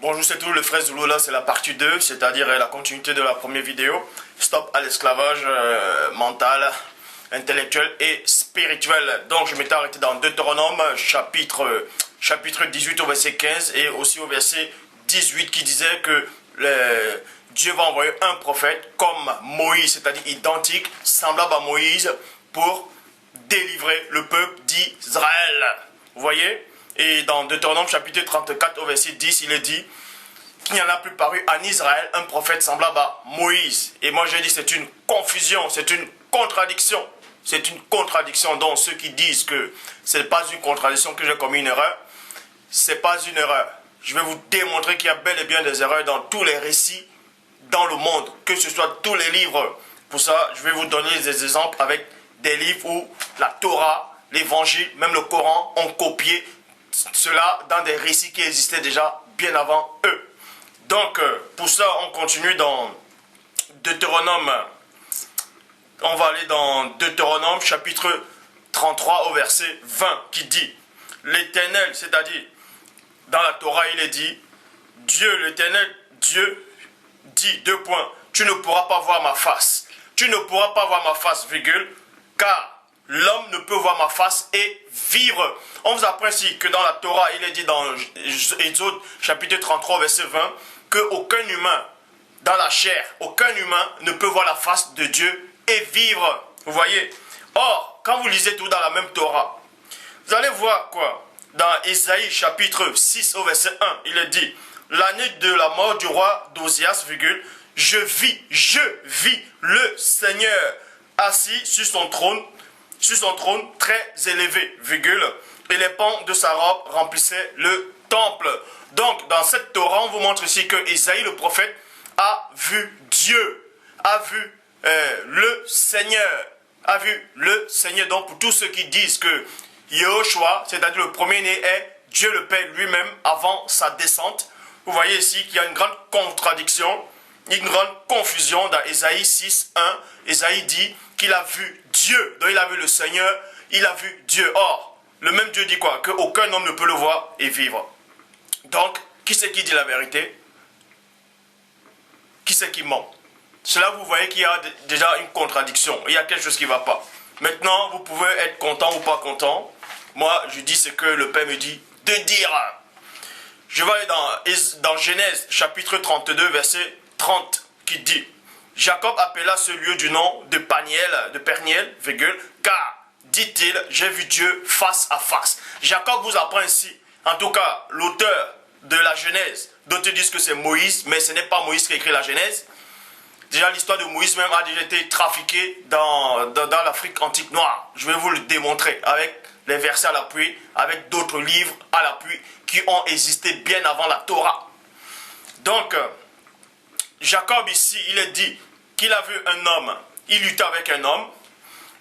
Bonjour, c'est tout le frère Zulu, là c'est la partie 2, c'est-à-dire la continuité de la première vidéo. Stop à l'esclavage mental, intellectuel et spirituel. Donc je m'étais arrêté dans Deutéronome, chapitre 18 au verset 15 et aussi au verset 18 qui disait que Dieu va envoyer un prophète comme Moïse, c'est-à-dire identique, semblable à Moïse, pour délivrer le peuple d'Israël. Vous voyez? Et dans Deutéronome chapitre 34 au verset 10, il est dit qu'il n'y en a plus paru en Israël un prophète semblable à Moïse. Et moi j'ai dit c'est une confusion, c'est une contradiction. C'est une contradiction. Donc ceux qui disent que ce n'est pas une contradiction, que j'ai commis une erreur, ce n'est pas une erreur. Je vais vous démontrer qu'il y a bel et bien des erreurs dans tous les récits dans le monde, que ce soit tous les livres. Pour ça, je vais vous donner des exemples avec des livres où la Torah, l'Évangile, même le Coran ont copié cela dans des récits qui existaient déjà bien avant eux. Donc, pour ça, on continue dans Deutéronome. On va aller dans Deutéronome, chapitre 33, au verset 20, qui dit l'Éternel, c'est-à-dire, dans la Torah, il est dit, Dieu, l'Éternel, Dieu, dit, deux points, tu ne pourras pas voir ma face. Tu ne pourras pas voir ma face, virgule, car l'homme ne peut voir ma face et vivre. On vous apprend ici que dans la Torah, il est dit dans Exode chapitre 33, verset 20, qu'aucun humain, dans la chair, aucun humain ne peut voir la face de Dieu et vivre. Vous voyez? Or, quand vous lisez tout dans la même Torah, vous allez voir quoi? Dans Ésaïe chapitre 6 au verset 1, il est dit, l'année de la mort du roi d'Ozias, virgule, je vis le Seigneur assis sur son trône très élevé, virgule, et les pans de sa robe remplissaient le temple. Donc, dans cette Torah, on vous montre ici que Isaïe, le prophète, a vu Dieu, a vu le Seigneur, a vu le Seigneur. Donc, pour tous ceux qui disent que Yehoshua, c'est-à-dire le premier-né, est Dieu le Père lui-même avant sa descente, vous voyez ici qu'il y a une grande contradiction, une grande confusion dans Ésaïe 6, 1. Ésaïe dit qu'il a vu Dieu, donc il a vu le Seigneur, il a vu Dieu. Or, le même Dieu dit quoi? Qu'aucun homme ne peut le voir et vivre. Donc, qui c'est qui dit la vérité? Qui c'est qui ment? Cela, vous voyez qu'il y a déjà une contradiction, il y a quelque chose qui ne va pas. Maintenant, vous pouvez être content ou pas content. Moi, je dis ce que le Père me dit de dire. Je vais aller dans Genèse, chapitre 32, verset 30, qui dit Jacob appela ce lieu du nom de Peniel, virgule, car, dit-il, j'ai vu Dieu face à face. Jacob vous apprend ici, en tout cas, l'auteur de la Genèse, d'autres disent que c'est Moïse, mais ce n'est pas Moïse qui a écrit la Genèse. Déjà, l'histoire de Moïse même a déjà été trafiquée dans l'Afrique antique noire. Je vais vous le démontrer avec les versets à l'appui, avec d'autres livres à l'appui qui ont existé bien avant la Torah. Donc, Jacob ici, il est dit qu'il a vu un homme, il luttait avec un homme,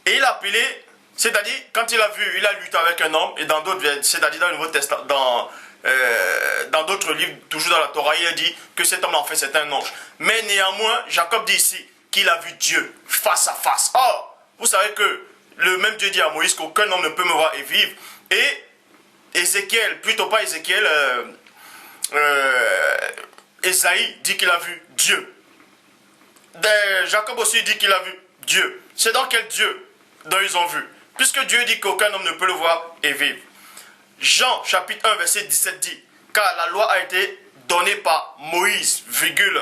et il a appelé, c'est-à-dire, quand il a lutté avec un homme, et dans d'autres, c'est-à-dire dans le Nouveau Testament, dans d'autres livres, toujours dans la Torah, il a dit que cet homme en fait c'est un ange. Mais néanmoins, Jacob dit ici qu'il a vu Dieu face à face. Or, vous savez que le même Dieu dit à Moïse qu'aucun homme ne peut me voir et vivre. Et Ézéchiel, plutôt pas Ézéchiel, Ésaïe dit qu'il a vu Dieu. Jacob aussi dit qu'il a vu Dieu. C'est dans quel Dieu dont ils ont vu? Puisque Dieu dit qu'aucun homme ne peut le voir et vivre. Jean chapitre 1 verset 17 dit, car la loi a été donnée par Moïse, virgule.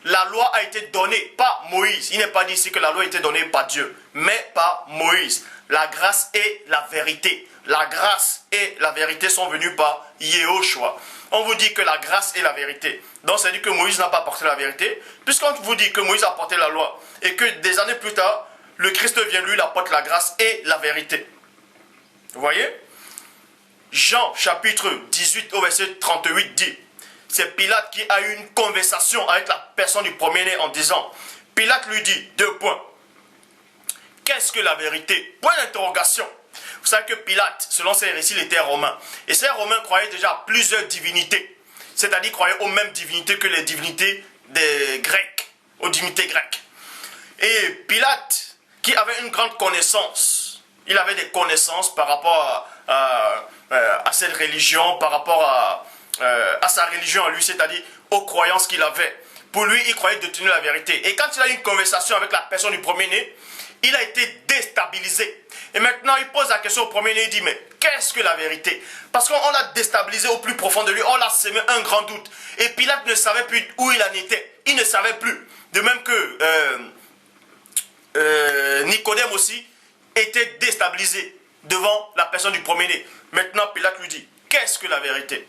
La loi a été donnée par Moïse. Il n'est pas dit ici que la loi a été donnée par Dieu, mais par Moïse. La grâce et la vérité. La grâce et la vérité sont venues par Yehoshua. On vous dit que la grâce et la vérité. Donc ça dit que Moïse n'a pas apporté la vérité. Puisqu'on vous dit que Moïse a apporté la loi et que des années plus tard, le Christ vient, lui, il apporte la grâce et la vérité. Vous voyez? Jean chapitre 18 au verset 38 dit, c'est Pilate qui a eu une conversation avec la personne du premier-né en disant, Pilate lui dit, deux points, qu'est-ce que la vérité? Point d'interrogation. Vous savez que Pilate, selon ses récits, il était romain. Et ces Romains croyaient déjà à plusieurs divinités. C'est-à-dire croyaient aux mêmes divinités que les divinités des Grecs, aux divinités grecques. Et Pilate, qui avait une grande connaissance, il avait des connaissances par rapport à cette religion, par rapport à sa religion en lui, c'est-à-dire aux croyances qu'il avait. Pour lui, il croyait détenir la vérité. Et quand il a eu une conversation avec la personne du premier-né, il a été déstabilisé. Et maintenant, il pose la question au premier-né, il dit, mais qu'est-ce que la vérité? Parce qu'on l'a déstabilisé au plus profond de lui, on l'a semé un grand doute. Et Pilate ne savait plus où il en était. Il ne savait plus. De même que Nicodème aussi était déstabilisé devant la personne du premier-né. Maintenant, Pilate lui dit, qu'est-ce que la vérité?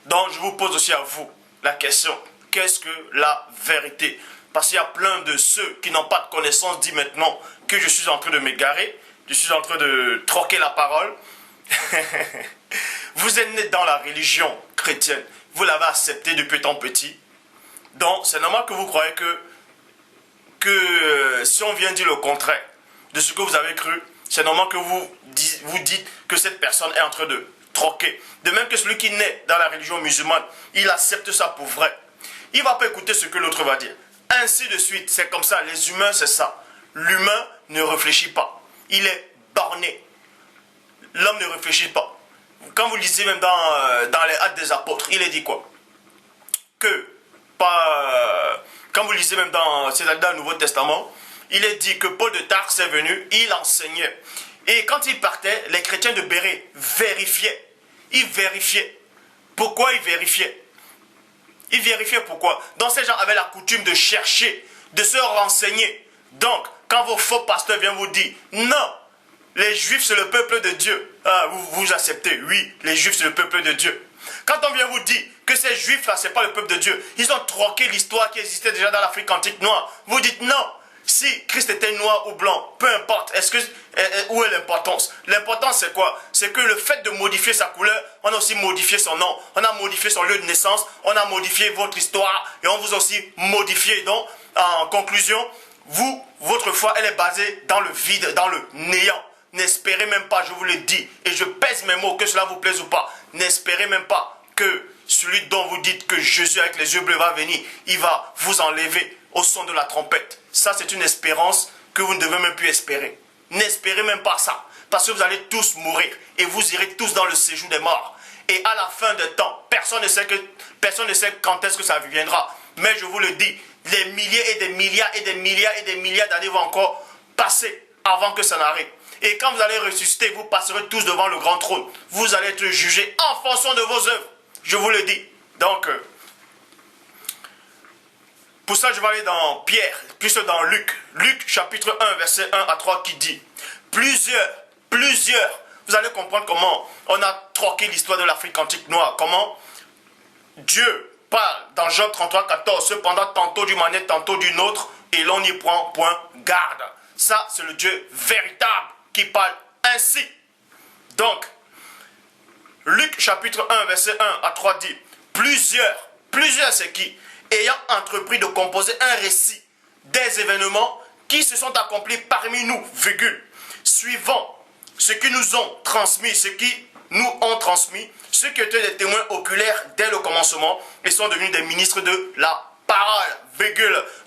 Donc, je vous pose aussi à vous la question, qu'est-ce que la vérité? Parce qu'il y a plein de ceux qui n'ont pas de connaissance, disent maintenant que je suis en train de m'égarer, je suis en train de troquer la parole. Vous êtes né dans la religion chrétienne, vous l'avez accepté depuis tant petit. Donc, c'est normal que vous croyez que si on vient dire le contraire de ce que vous avez cru, c'est normal que vous dites que cette personne est en train de troquer. De même que celui qui naît dans la religion musulmane, il accepte ça pour vrai. Il ne va pas écouter ce que l'autre va dire. Ainsi de suite, c'est comme ça, les humains c'est ça. L'humain ne réfléchit pas. Il est borné. L'homme ne réfléchit pas. Quand vous lisez même dans les Actes des Apôtres, il est dit quoi? Quand vous lisez même dans le Nouveau Testament, il est dit que Paul de Tarse est venu, il enseignait. Et quand il partait, les chrétiens de Bérée vérifiaient. Ils vérifiaient. Pourquoi ils vérifiaient? Ils vérifiaient pourquoi. Donc ces gens avaient la coutume de chercher, de se renseigner. Donc, quand vos faux pasteurs viennent vous dire, non, les Juifs c'est le peuple de Dieu. Ah, vous acceptez, oui, les Juifs c'est le peuple de Dieu. Quand on vient vous dire que ces Juifs-là, ce n'est pas le peuple de Dieu, ils ont troqué l'histoire qui existait déjà dans l'Afrique antique noire. Vous dites non. Si Christ était noir ou blanc, peu importe, où est l'importance? L'importance c'est quoi? C'est que le fait de modifier sa couleur, on a aussi modifié son nom, on a modifié son lieu de naissance, on a modifié votre histoire et on vous a aussi modifié. Donc, en conclusion, votre foi, elle est basée dans le vide, dans le néant. N'espérez même pas, je vous le dis, et je pèse mes mots, que cela vous plaise ou pas, n'espérez même pas que celui dont vous dites que Jésus avec les yeux bleus va venir, il va vous enlever au son de la trompette. Ça, c'est une espérance que vous ne devez même plus espérer. N'espérez même pas ça, parce que vous allez tous mourir, et vous irez tous dans le séjour des morts. Et à la fin des temps, personne ne sait quand est-ce que ça viendra. Mais je vous le dis, des milliers et des milliards et des milliards et des milliards d'années vont encore passer avant que ça n'arrive. Et quand vous allez ressusciter, vous passerez tous devant le grand trône. Vous allez être jugés en fonction de vos œuvres. Je vous le dis. Donc, pour ça, je vais aller dans Pierre, plus dans Luc. Luc, chapitre 1, verset 1 à 3, qui dit, plusieurs, vous allez comprendre comment on a troqué l'histoire de l'Afrique antique noire. Comment Dieu parle dans Job 33, 14, cependant tantôt d'une manière, tantôt d'une autre, et l'on n'y prend point garde. Ça, c'est le Dieu véritable qui parle ainsi. Donc, Luc chapitre 1, verset 1 à 3 dit, plusieurs c'est qui? Ayant entrepris de composer un récit des événements qui se sont accomplis parmi nous, suivant ce qui nous ont transmis, ceux qui étaient des témoins oculaires dès le commencement et sont devenus des ministres de la parole,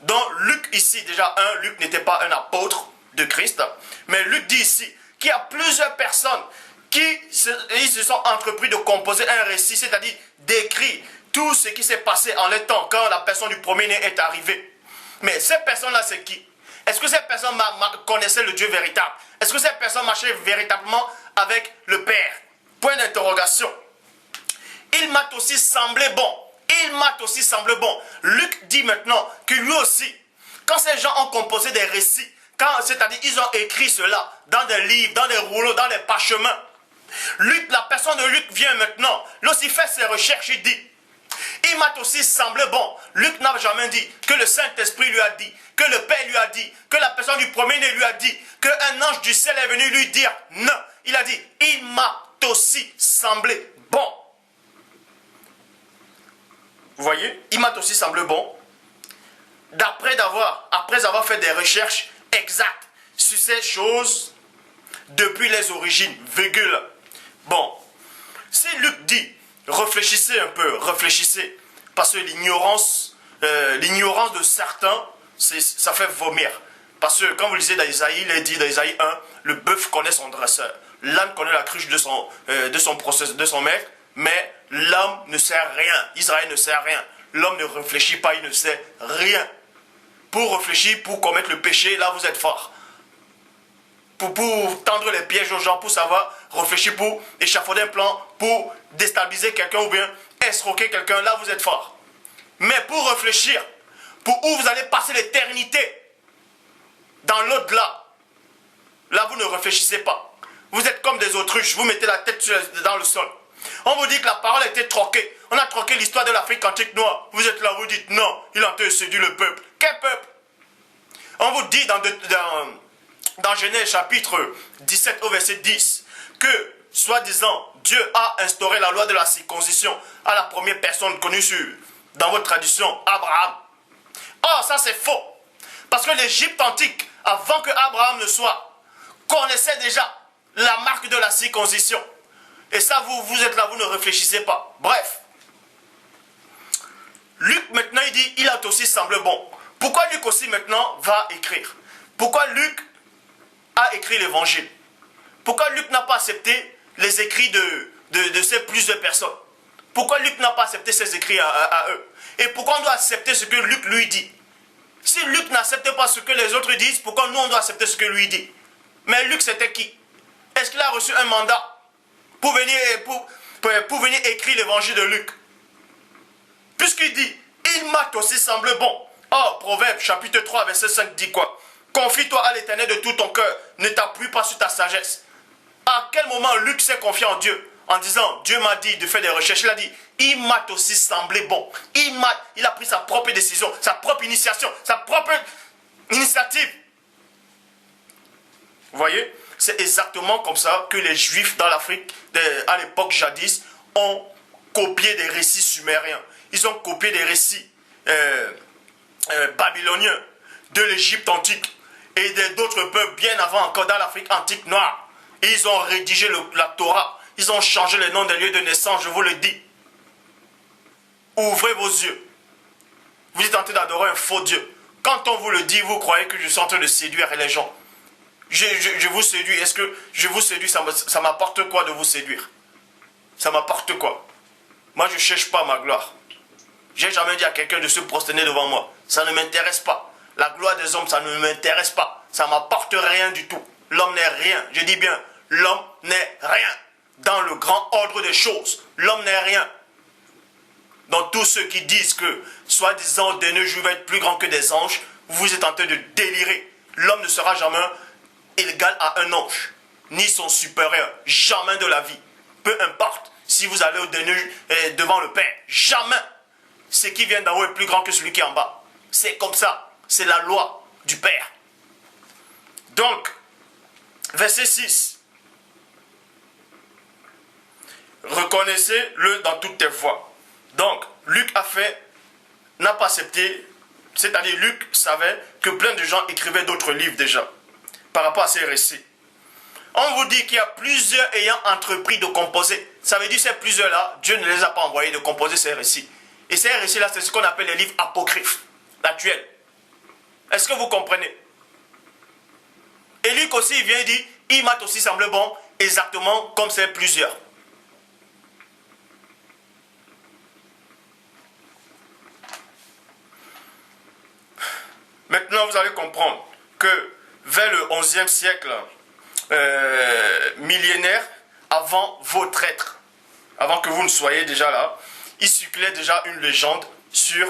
Donc Luc ici, déjà Luc n'était pas un apôtre de Christ, mais Luc dit ici qu'il y a plusieurs personnes qui se sont entrepris de composer un récit, c'est-à-dire d'écrire tout ce qui s'est passé en les temps quand la personne du premier-né est arrivée. Mais ces personnes-là, c'est qui? Est-ce que ces personnes connaissaient le Dieu véritable? Est-ce que ces personnes marchaient véritablement avec le Père? Point d'interrogation. Il m'a aussi semblé bon. Luc dit maintenant que lui aussi, quand ces gens ont composé des récits, c'est-à-dire ils ont écrit cela dans des livres, dans des rouleaux, dans des parchemins, Luc, la personne de Luc vient maintenant, lui aussi fait ses recherches, il dit, il m'a aussi semblé bon. Luc n'a jamais dit que le Saint-Esprit lui a dit, que le Père lui a dit, que la personne du premier-né lui a dit, qu'un ange du ciel est venu lui dire non. Il a dit, il m'a aussi semblé bon. Vous voyez, il m'a aussi semblé bon. Après avoir fait des recherches exactes sur ces choses depuis les origines, Bon, si Luc dit, réfléchissez un peu, parce que l'ignorance de certains, ça fait vomir. Parce que quand vous lisez dans Isaïe, il est dit dans Isaïe 1, le bœuf connaît son dresseur, l'âne connaît la cruche de son maître, Mais l'homme ne sait rien. Israël ne sait rien. L'homme ne réfléchit pas, il ne sait rien. Pour réfléchir, pour commettre le péché, là vous êtes fort. Pour tendre les pièges aux gens, pour savoir réfléchir, pour échafauder un plan, pour déstabiliser quelqu'un ou bien escroquer quelqu'un, là vous êtes fort. Mais pour réfléchir, pour où vous allez passer l'éternité, dans l'au-delà, là vous ne réfléchissez pas. Vous êtes comme des autruches, vous mettez la tête dans le sol. On vous dit que la parole a été troquée. On a troqué l'histoire de l'Afrique antique noire. Vous êtes là, vous dites non, il a séduit le peuple. Quel peuple? On vous dit dans Genèse chapitre 17 au verset 10 que, soi-disant, Dieu a instauré la loi de la circoncision à la première personne connue dans votre tradition, Abraham. Or, ça c'est faux. Parce que l'Égypte antique, avant que Abraham ne soit, connaissait déjà la marque de la circoncision. Et ça, vous êtes là, vous ne réfléchissez pas. Bref. Luc, maintenant, il dit, il a aussi semblé bon. Pourquoi Luc aussi, maintenant, va écrire? Pourquoi Luc a écrit l'évangile? Pourquoi Luc n'a pas accepté les écrits de ces plusieurs personnes? Pourquoi Luc n'a pas accepté ces écrits à eux? Et pourquoi on doit accepter ce que Luc lui dit? Si Luc n'accepte pas ce que les autres disent, pourquoi nous on doit accepter ce que lui dit? Mais Luc, c'était qui? Est-ce qu'il a reçu un mandat pour venir écrire l'évangile de Luc? Puisqu'il dit, il m'a aussi semblé bon. Or, Proverbe chapitre 3, verset 5 dit quoi? Confie-toi à l'Éternel de tout ton cœur, ne t'appuie pas sur ta sagesse. À quel moment Luc s'est confié en Dieu? En disant, Dieu m'a dit de faire des recherches. Il a dit, il m'a aussi semblé bon. Il a pris sa propre décision, sa propre initiation, sa propre initiative. Vous voyez? C'est exactement comme ça que les Juifs dans l'Afrique, à l'époque jadis, ont copié des récits sumériens. Ils ont copié des récits babyloniens de l'Égypte antique et d'autres peuples bien avant encore dans l'Afrique antique noire. Et ils ont rédigé la Torah. Ils ont changé les noms des lieux de naissance, je vous le dis. Ouvrez vos yeux. Vous êtes en train d'adorer un faux Dieu. Quand on vous le dit, vous croyez que je suis en train de séduire les gens. Je vous séduis. Est-ce que je vous séduis, ça m'apporte quoi de vous séduire? Ça m'apporte quoi? Moi, je ne cherche pas ma gloire. J'ai jamais dit à quelqu'un de se prosterner devant moi. Ça ne m'intéresse pas. La gloire des hommes, ça ne m'intéresse pas. Ça ne m'apporte rien du tout. L'homme n'est rien. Je dis bien, l'homme n'est rien. Dans le grand ordre des choses, l'homme n'est rien. Donc tous ceux qui disent que, soi-disant, des nœuds juifs vont être plus grands que des anges, vous êtes en train de délirer. L'homme ne sera jamais égal à un ange, ni son supérieur, jamais de la vie. Peu importe si vous allez devant le Père, jamais. Ce qui vient d'en haut est plus grand que celui qui est en bas. C'est comme ça, c'est la loi du Père. Donc, verset 6. Reconnaissez-le dans toutes tes voies. Donc, Luc n'a pas accepté, c'est-à-dire Luc savait que plein de gens écrivaient d'autres livres déjà, par rapport à ces récits. On vous dit qu'il y a plusieurs ayant entrepris de composer. Ça veut dire que ces plusieurs-là, Dieu ne les a pas envoyés de composer ces récits. Et ces récits-là, c'est ce qu'on appelle les livres apocryphes, actuels. Est-ce que vous comprenez? Et Luc aussi, il vient et dit, il m'a aussi semblé bon, exactement comme ces plusieurs. Maintenant, vous allez comprendre que vers le 11e siècle millénaire, avant votre être, avant que vous ne soyez déjà là, il circulait déjà une légende sur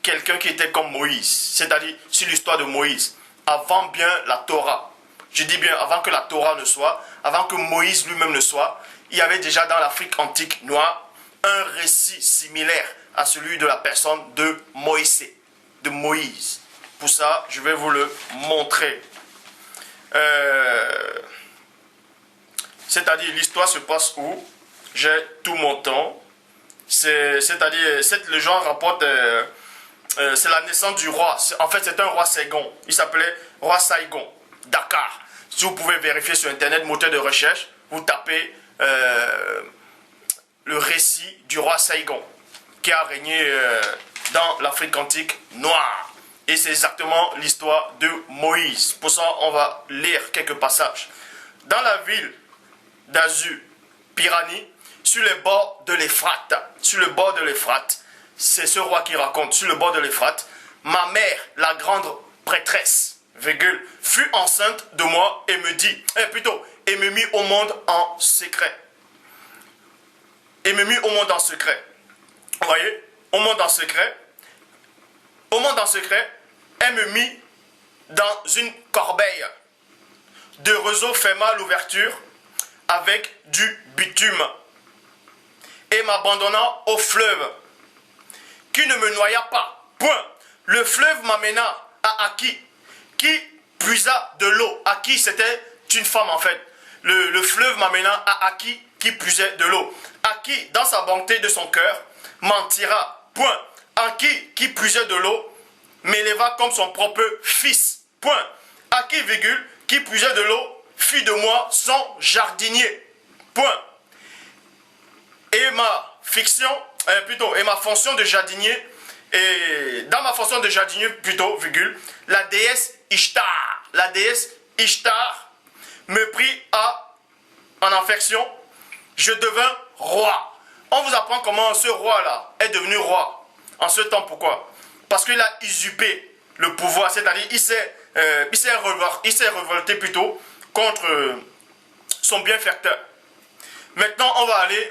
quelqu'un qui était comme Moïse, c'est-à-dire sur l'histoire de Moïse, avant bien la Torah. Je dis bien avant que la Torah ne soit, avant que Moïse lui-même ne soit, il y avait déjà dans l'Afrique antique noire un récit similaire à celui de la personne de Moïse. Pour ça, je vais vous le montrer. C'est-à-dire, l'histoire se passe où? J'ai tout mon temps. C'est-à-dire, cette légende rapporte... c'est la naissance du roi. En fait, c'est un roi Saigon. Il s'appelait roi Saigon, Dakar. Si vous pouvez vérifier sur Internet, moteur de recherche, vous tapez le récit du roi Saigon qui a régné dans l'Afrique antique noire. Et c'est exactement l'histoire de Moïse. Pour ça, on va lire quelques passages. Dans la ville d'Azur, Pirani, sur les bords de l'Euphrate. Sur le bord de l'Euphrate. C'est ce roi qui raconte, sur le bord de l'Euphrate. Ma mère, la grande prêtresse, virgule, fut enceinte de moi et me dit, et me mit au monde en secret. Et me mit au monde en secret. Vous voyez, au monde en secret. Au monde en secret, elle me mit dans une corbeille. De roseaux ferma l'ouverture avec du bitume et m'abandonna au fleuve qui ne me noya pas. Point. Le fleuve m'amena à Aki qui puisa de l'eau. Aki, c'était une femme en fait. Le fleuve m'amena à Aki qui puisait de l'eau. Aki, dans sa bonté de son cœur, m'en tira. Point. Aki qui puisait de l'eau m'éleva comme son propre fils. Point. Aki, virgule, qui puisait de l'eau, fit de moi son jardinier. Point. Et ma fiction, et ma fonction de jardinier, et dans ma fonction de jardinier, virgule, la déesse Ishtar me prit en affection, je devins roi. On vous apprend comment ce roi-là est devenu roi. En ce temps, pourquoi? Parce qu'il a usurpé le pouvoir, c'est-à-dire il s'est révolté contre son bienfaiteur. Maintenant,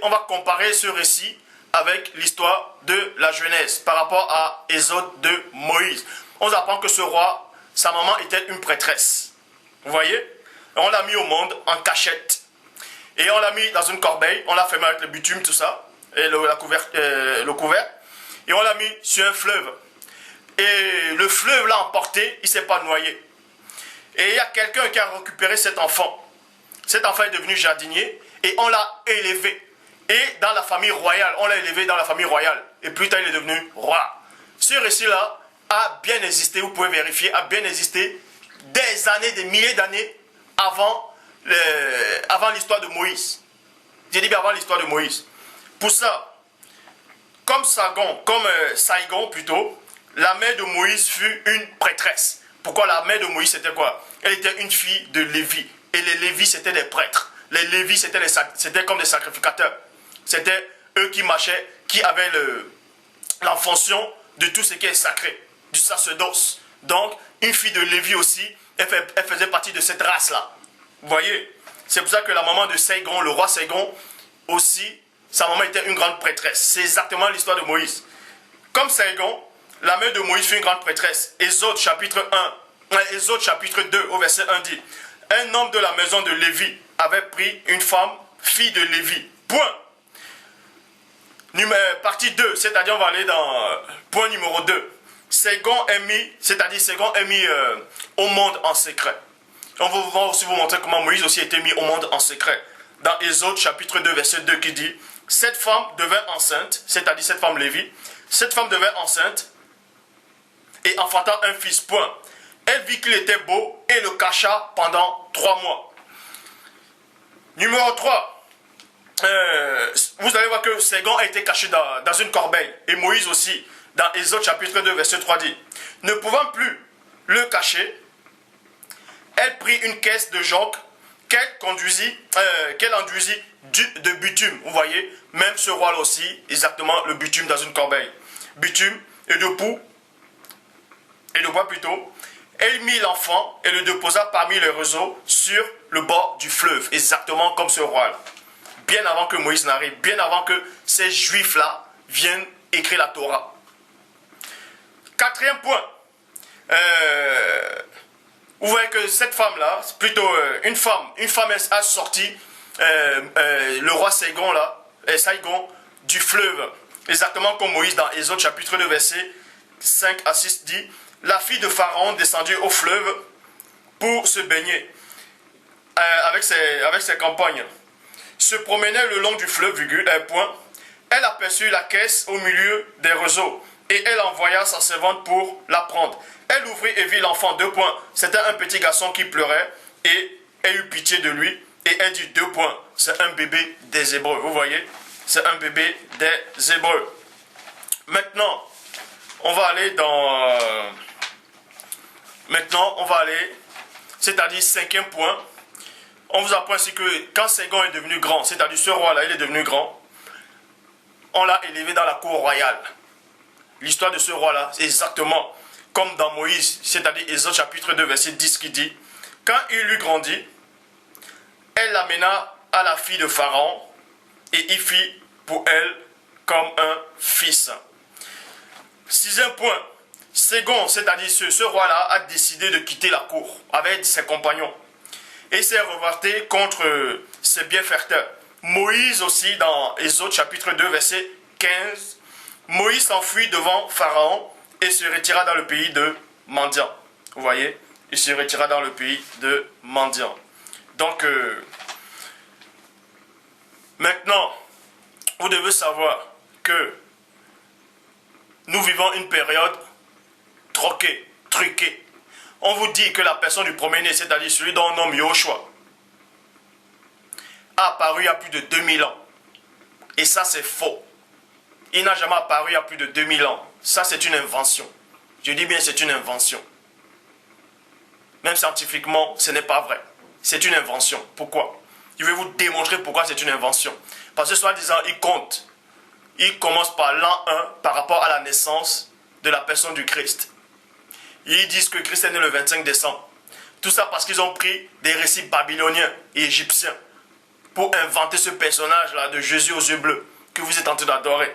on va comparer ce récit avec l'histoire de la Genèse par rapport à Exode de Moïse. On apprend que ce roi, sa maman était une prêtresse. Vous voyez? On l'a mis au monde en cachette. Et on l'a mis dans une corbeille, on l'a fermé avec le bitume, tout ça, et le couvercle. Et on l'a mis sur un fleuve. Et le fleuve l'a emporté, il ne s'est pas noyé. Et il y a quelqu'un qui a récupéré cet enfant. Cet enfant est devenu jardinier et on l'a élevé. Et dans la famille royale, on l'a élevé dans la famille royale. Et plus tard, il est devenu roi. Ce récit-là a bien existé, vous pouvez vérifier, a bien existé des années, des milliers d'années avant l'histoire de Moïse. J'ai dit bien avant l'histoire de Moïse. Pour ça, comme Saigon plutôt, la mère de Moïse fut une prêtresse. Pourquoi la mère de Moïse c'était quoi? Elle était une fille de Lévi. Et les Lévis c'était des prêtres. Les Lévis c'était comme des sacrificateurs. C'était eux qui marchaient, qui avaient la fonction de tout ce qui est sacré, du sacerdoce. Donc, une fille de Lévi aussi, elle faisait partie de cette race-là. Vous voyez? C'est pour ça que la maman de Saigon, le roi Saigon, aussi, sa maman était une grande prêtresse. C'est exactement l'histoire de Moïse. Comme Saigon, la mère de Moïse fut une grande prêtresse. Exode chapitre 2 au verset 1 dit, un homme de la maison de Lévi avait pris une femme, fille de Lévi. Point. Partie 2, c'est-à-dire on va aller dans point numéro 2. Saigon est mis au monde en secret. On va aussi vous montrer comment Moïse aussi a été mis au monde en secret. Dans Exode chapitre 2 verset 2 qui dit, cette femme devint enceinte, c'est-à-dire cette femme Lévi, cette femme devint enceinte et enfanta un fils. Point. Elle vit qu'il était beau et le cacha pendant 3 mois. Numéro 3. Vous allez voir que Saigon a été caché dans une corbeille. Et Moïse aussi, dans Exode chapitre 2 verset 3 dit, ne pouvant plus le cacher, elle prit une caisse de jonc qu'elle enduisit de bitume. Vous voyez, même ce roi-là aussi, exactement le bitume dans une corbeille. Bitume et de bois plutôt. Elle mit l'enfant et le déposa parmi les roseaux sur le bord du fleuve, exactement comme ce roi-là. Bien avant que Moïse n'arrive, bien avant que ces juifs-là viennent écrire la Torah. 4e point. Vous voyez que cette femme-là, c'est plutôt une femme a sorti le roi Saigon du fleuve, exactement comme Moïse dans Exode chapitre 2 verset 5 à 6 dit, la fille de Pharaon descendit au fleuve pour se baigner avec ses compagnes. Se promenait le long du fleuve, point. Elle aperçut la caisse au milieu des roseaux et elle envoya sa servante pour la prendre. Elle ouvrit et vit l'enfant, 2 points. C'était un petit garçon qui pleurait et elle eut pitié de lui et elle dit 2 points. C'est un bébé des Hébreux, vous voyez? C'est un bébé des Hébreux. Maintenant, on va aller c'est-à-dire 5e point. On vous apprend ainsi que quand Saigon est devenu grand, c'est-à-dire ce roi-là, il est devenu grand, on l'a élevé dans la cour royale. L'histoire de ce roi-là, c'est exactement comme dans Moïse, c'est-à-dire Exode chapitre 2, verset 10 qui dit, quand il eut grandi, elle l'amena à la fille de Pharaon et il fit pour elle comme un fils. Sixième point, Ségon, c'est-à-dire ce roi-là a décidé de quitter la cour avec ses compagnons et s'est revolté contre ses bienfaiteurs. Moïse aussi, dans Exode chapitre 2, verset 15, Moïse s'enfuit devant Pharaon et se retira dans le pays de Madian. Vous voyez, il se retira dans le pays de Madian. Donc, maintenant, vous devez savoir que nous vivons une période troquée, truquée. On vous dit que la personne du premier-né, c'est-à-dire celui dont on nomme Yoshua, a apparu il y a plus de 2000 ans. Et ça, c'est faux. Il n'a jamais apparu il y a plus de 2000 ans. Ça, c'est une invention. Je dis bien, c'est une invention. Même scientifiquement, ce n'est pas vrai. C'est une invention. Pourquoi? Je vais vous démontrer pourquoi c'est une invention. Parce que soi-disant, il compte. Il commence par l'an 1 par rapport à la naissance de la personne du Christ. Ils disent que Christ est né le 25 décembre. Tout ça parce qu'ils ont pris des récits babyloniens et égyptiens pour inventer ce personnage-là de Jésus aux yeux bleus que vous êtes en train d'adorer.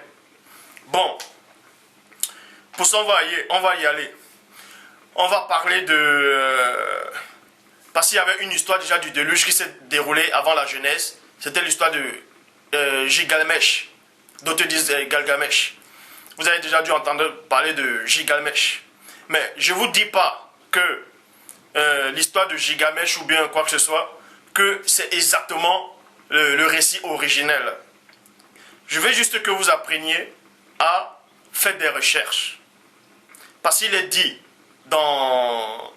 Bon, pour ça, on va y aller. On va parler de... parce qu'il y avait une histoire déjà du déluge qui s'est déroulée avant la Genèse. C'était l'histoire de Gilgamesh, d'autres disent Galgamèche. Vous avez déjà dû entendre parler de Gilgamesh. Mais je ne vous dis pas que l'histoire de Gilgamesh ou bien quoi que ce soit, que c'est exactement le récit originel. Je veux juste que vous appreniez à faire des recherches. Parce qu'il est dit dans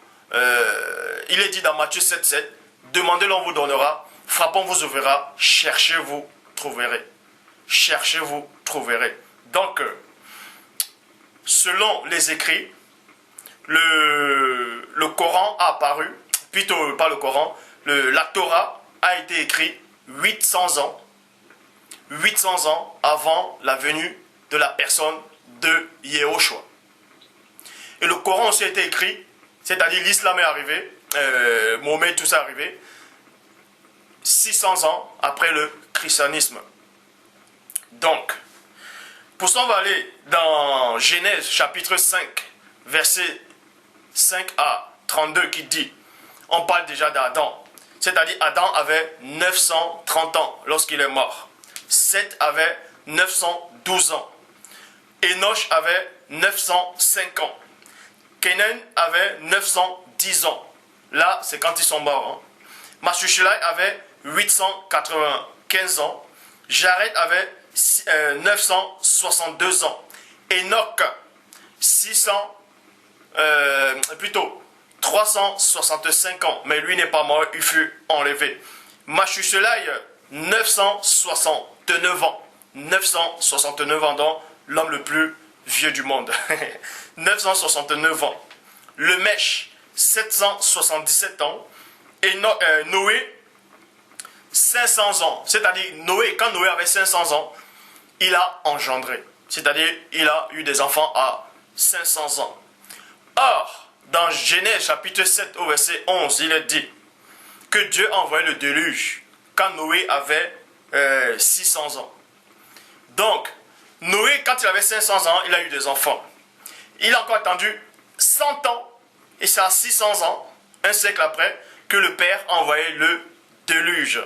Matthieu 7,7, demandez l'on vous donnera, frappons vous ouvrira, cherchez vous trouverez. Cherchez vous trouverez. Donc, selon les écrits, le Coran a apparu, plutôt pas le Coran, la Torah a été écrite 800 ans avant la venue de la personne de Yehoshua. Et le Coran aussi a été écrit, c'est-à-dire l'islam est arrivé, Mohammed, tout ça est arrivé, 600 ans après le christianisme. Donc, pour ça on va aller dans Genèse chapitre 5, verset 5 à 32 qui dit, on parle déjà d'Adam, c'est-à-dire Adam avait 930 ans lorsqu'il est mort. Seth avait 912 ans. Enoch avait 905 ans. Kenan avait 910 ans. Là, c'est quand ils sont morts. Mathusalem avait 895 ans. Jared avait 962 ans. Enoch, 365 ans. Mais lui n'est pas mort, il fut enlevé. Mathusalem, 969 ans. 969 ans, donc l'homme le plus vieux du monde. 969 ans. Le Mèche, 777 ans. Et Noé, 500 ans. C'est-à-dire, Noé, quand Noé avait 500 ans, il a engendré. C'est-à-dire, il a eu des enfants à 500 ans. Or, dans Genèse chapitre 7 au verset 11, il est dit que Dieu a envoyé le déluge quand Noé avait 600 ans. Donc, Noé, quand il avait 500 ans, il a eu des enfants. Il a encore attendu 100 ans, et c'est à 600 ans, un siècle après, que le Père a envoyé le déluge.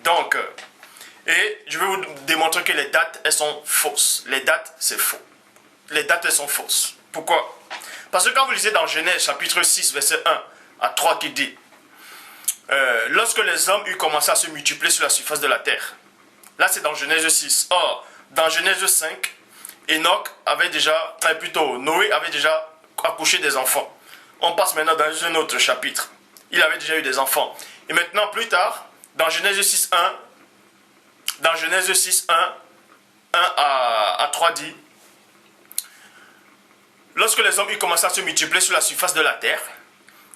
Donc, et je vais vous démontrer que les dates, elles sont fausses. Les dates, c'est faux. Les dates, elles sont fausses. Pourquoi? Parce que quand vous lisez dans Genèse, chapitre 6, verset 1 à 3, qui dit, lorsque les hommes eurent commencé à se multiplier sur la surface de la terre. Là, c'est dans Genèse 6. Or, dans Genèse 5, Noé avait déjà accouché des enfants. On passe maintenant dans un autre chapitre. Il avait déjà eu des enfants. Et maintenant, plus tard, dans Genèse 6, 1, dans Genèse 6, 1 à 3 dit, lorsque les hommes eurent commencé à se multiplier sur la surface de la terre,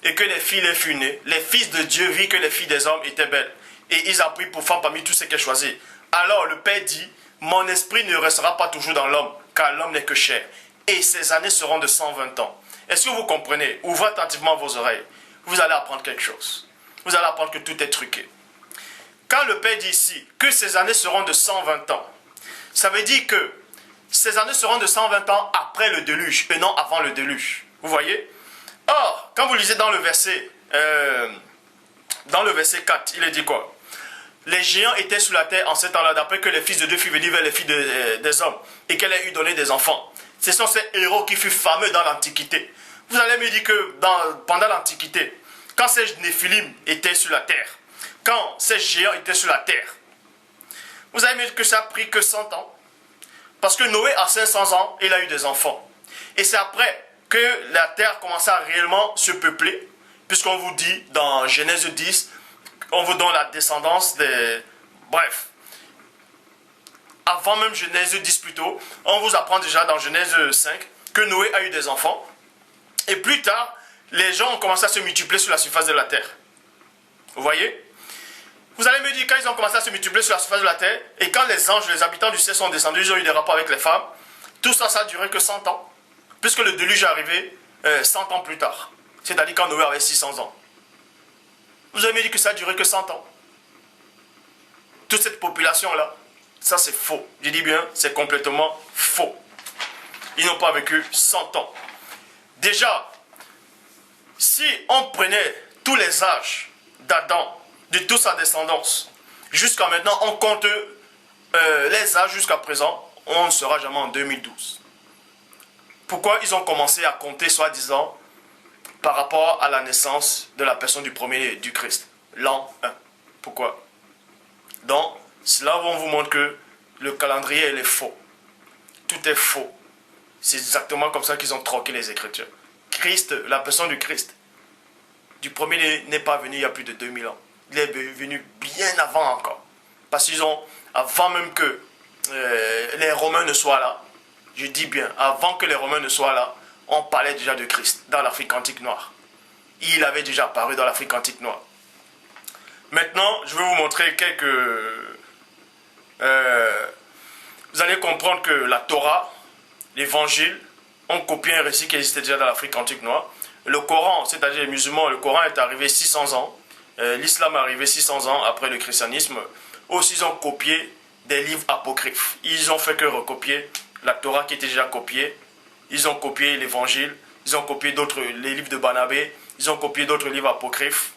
et que les filles les furent nées, les fils de Dieu virent que les filles des hommes étaient belles, et ils en prirent pour femmes parmi tous ceux qu'ils choisirent. Alors le Père dit, mon esprit ne restera pas toujours dans l'homme, car l'homme n'est que chair. Et ses années seront de 120 ans. Est-ce que vous comprenez? Ouvrez attentivement vos oreilles. Vous allez apprendre quelque chose. Vous allez apprendre que tout est truqué. Quand le Père dit ici que ses années seront de 120 ans, ça veut dire que ces années seront de 120 ans après le déluge et non avant le déluge. Vous voyez? Or, quand vous lisez dans le verset 4, il est dit quoi? Les géants étaient sur la terre en ce temps-là, d'après que les fils de Dieu furent venus vers les filles des hommes et qu'elle ait eu donné des enfants. Ce sont ces héros qui furent fameux dans l'Antiquité. Vous allez me dire que pendant l'Antiquité, quand ces Néphilim étaient sur la terre, quand ces géants étaient sur la terre, vous allez me dire que ça a pris que 100 ans. Parce que Noé, à 500 ans, il a eu des enfants. Et c'est après que la terre commença à réellement se peupler, puisqu'on vous dit dans Genèse 10, on vous donne la descendance des... Bref. Avant même Genèse 10 plutôt, on vous apprend déjà dans Genèse 5 que Noé a eu des enfants. Et plus tard, les gens ont commencé à se multiplier sur la surface de la terre. Vous voyez? Vous allez me dire, quand ils ont commencé à se multiplier sur la surface de la terre, et quand les anges, les habitants du ciel sont descendus, ils ont eu des rapports avec les femmes, tout ça, ça a duré que 100 ans, puisque le déluge est arrivé 100 ans plus tard. C'est-à-dire quand Noé avait 600 ans. Vous allez me dire que ça a duré que 100 ans. Toute cette population-là, ça c'est faux. Je dis bien, c'est complètement faux. Ils n'ont pas vécu 100 ans. Déjà, si on prenait tous les âges d'Adam, de toute sa descendance, jusqu'à maintenant, on compte les âges jusqu'à présent, on ne sera jamais en 2012. Pourquoi ils ont commencé à compter, soi-disant, par rapport à la naissance de la personne du premier du Christ, l'an 1. Pourquoi? Donc, cela on vous montre que le calendrier il est faux. Tout est faux. C'est exactement comme ça qu'ils ont troqué les Écritures. Christ, la personne du Christ, du premier n'est pas venu il y a plus de 2000 ans. Il est venu bien avant encore. Parce qu'ils ont, avant même que les Romains ne soient là, je dis bien, avant que les Romains ne soient là, on parlait déjà de Christ dans l'Afrique antique noire. Il avait déjà apparu dans l'Afrique antique noire. Maintenant, je vais vous montrer quelques... vous allez comprendre que la Torah, l'Évangile, ont copié un récit qui existait déjà dans l'Afrique antique noire. Le Coran, c'est-à-dire les musulmans, le Coran est arrivé 600 ans. L'islam est arrivé 600 ans après le christianisme. Aussi, ils ont copié des livres apocryphes. Ils ont fait que recopier la Torah qui était déjà copiée. Ils ont copié l'Évangile. Ils ont copié les livres de Barnabé. Ils ont copié d'autres livres apocryphes.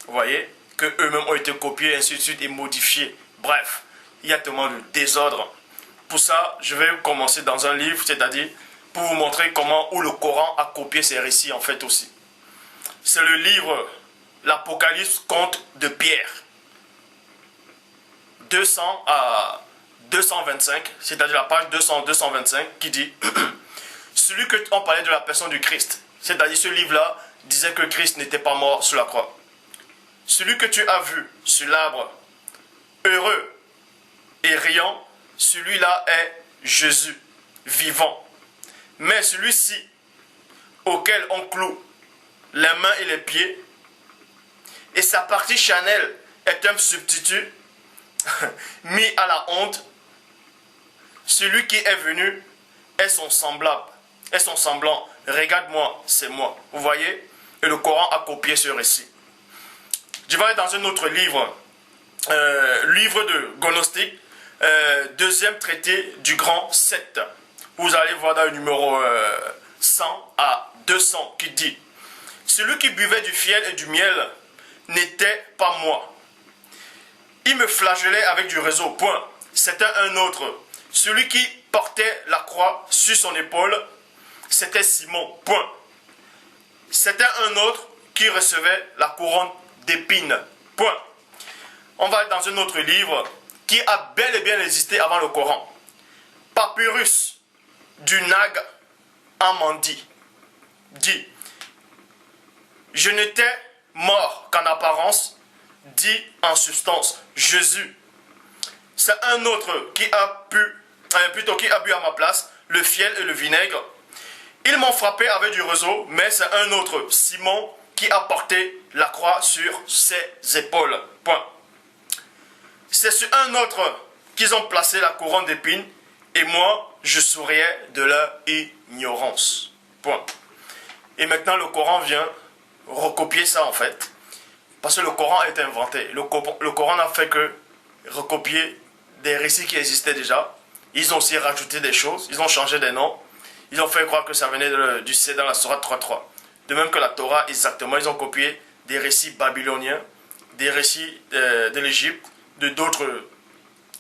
Vous voyez? Que eux-mêmes ont été copiés, ainsi de suite, et modifiés. Bref, il y a tellement de désordre. Pour ça, je vais commencer dans un livre, c'est-à-dire pour vous montrer comment, où le Coran a copié ces récits en fait aussi. C'est le livre L'Apocalypse conte de Pierre. 200 à 225, c'est-à-dire la page 200-225 qui dit celui que on parlait de la personne du Christ, c'est-à-dire ce livre-là disait que Christ n'était pas mort sur la croix. Celui que tu as vu sur l'arbre, heureux et riant, celui-là est Jésus, vivant. Mais celui-ci, auquel on cloue les mains et les pieds, et sa partie charnelle est un substitut mis à la honte, celui qui est venu est son semblable, est son semblant. Regarde-moi, c'est moi. Vous voyez? Et le Coran a copié ce récit. Je vais aller dans un autre livre, livre de Gnostic, deuxième traité du grand 7. Vous allez voir dans le numéro 100 à 200 qui dit « Celui qui buvait du fiel et du miel n'était pas moi. Il me flagellait avec du réseau, point. C'était un autre. Celui qui portait la croix sur son épaule, c'était Simon, point. C'était un autre qui recevait la couronne d'épines, point. » On va dans un autre livre qui a bel et bien existé avant le Coran. Papyrus du Nag Hammadi dit « Je n'étais mort qu'en apparence, dit en substance Jésus. C'est un autre qui a bu à ma place le fiel et le vinaigre. Ils m'ont frappé avec du réseau, mais c'est un autre, Simon, qui a porté la croix sur ses épaules. Point. C'est sur un autre qu'ils ont placé la couronne d'épines, et moi, je souriais de leur ignorance. Point. Et maintenant, le Coran vient recopier ça, en fait. Parce que le Coran a été inventé. Le Coran n'a fait que recopier des récits qui existaient déjà. Ils ont aussi rajouté des choses. Ils ont changé des noms. Ils ont fait croire que ça venait du C dans la Sourate 3.3. De même que la Torah, exactement. Ils ont copié des récits babyloniens, des récits de l'Égypte, de d'autres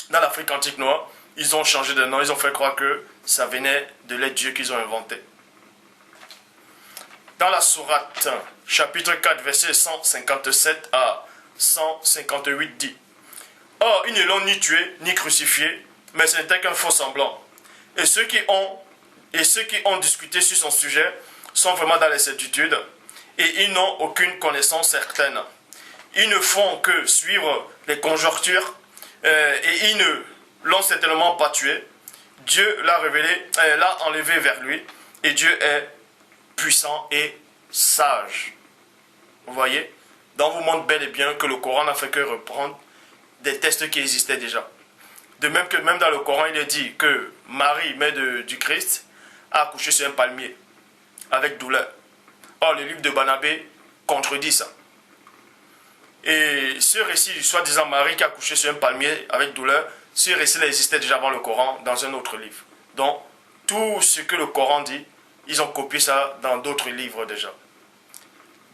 dans l'Afrique antique noire. Ils ont changé de nom. Ils ont fait croire que ça venait de les dieux qu'ils ont inventés. Dans la Sourate, chapitre 4, verset 157 à 158 dit: Or, ils ne l'ont ni tué, ni crucifié, mais ce n'était qu'un faux semblant. Et ceux qui ont discuté sur son sujet sont vraiment dans l'incertitude, et ils n'ont aucune connaissance certaine. Ils ne font que suivre les conjonctures, et ils ne l'ont certainement pas tué. Dieu l'a révélé, l'a enlevé vers lui, et Dieu est puissant et sage. Vous voyez? Donc, vous montre bel et bien que le Coran n'a fait que reprendre des textes qui existaient déjà. De même que même dans le Coran, il est dit que Marie, mère du Christ, a accouché sur un palmier avec douleur. Or, le livre de Barnabé contredit ça. Et ce récit du soi-disant Marie qui a accouché sur un palmier avec douleur, ce récit existait déjà avant le Coran dans un autre livre. Donc, tout ce que le Coran dit, ils ont copié ça dans d'autres livres déjà.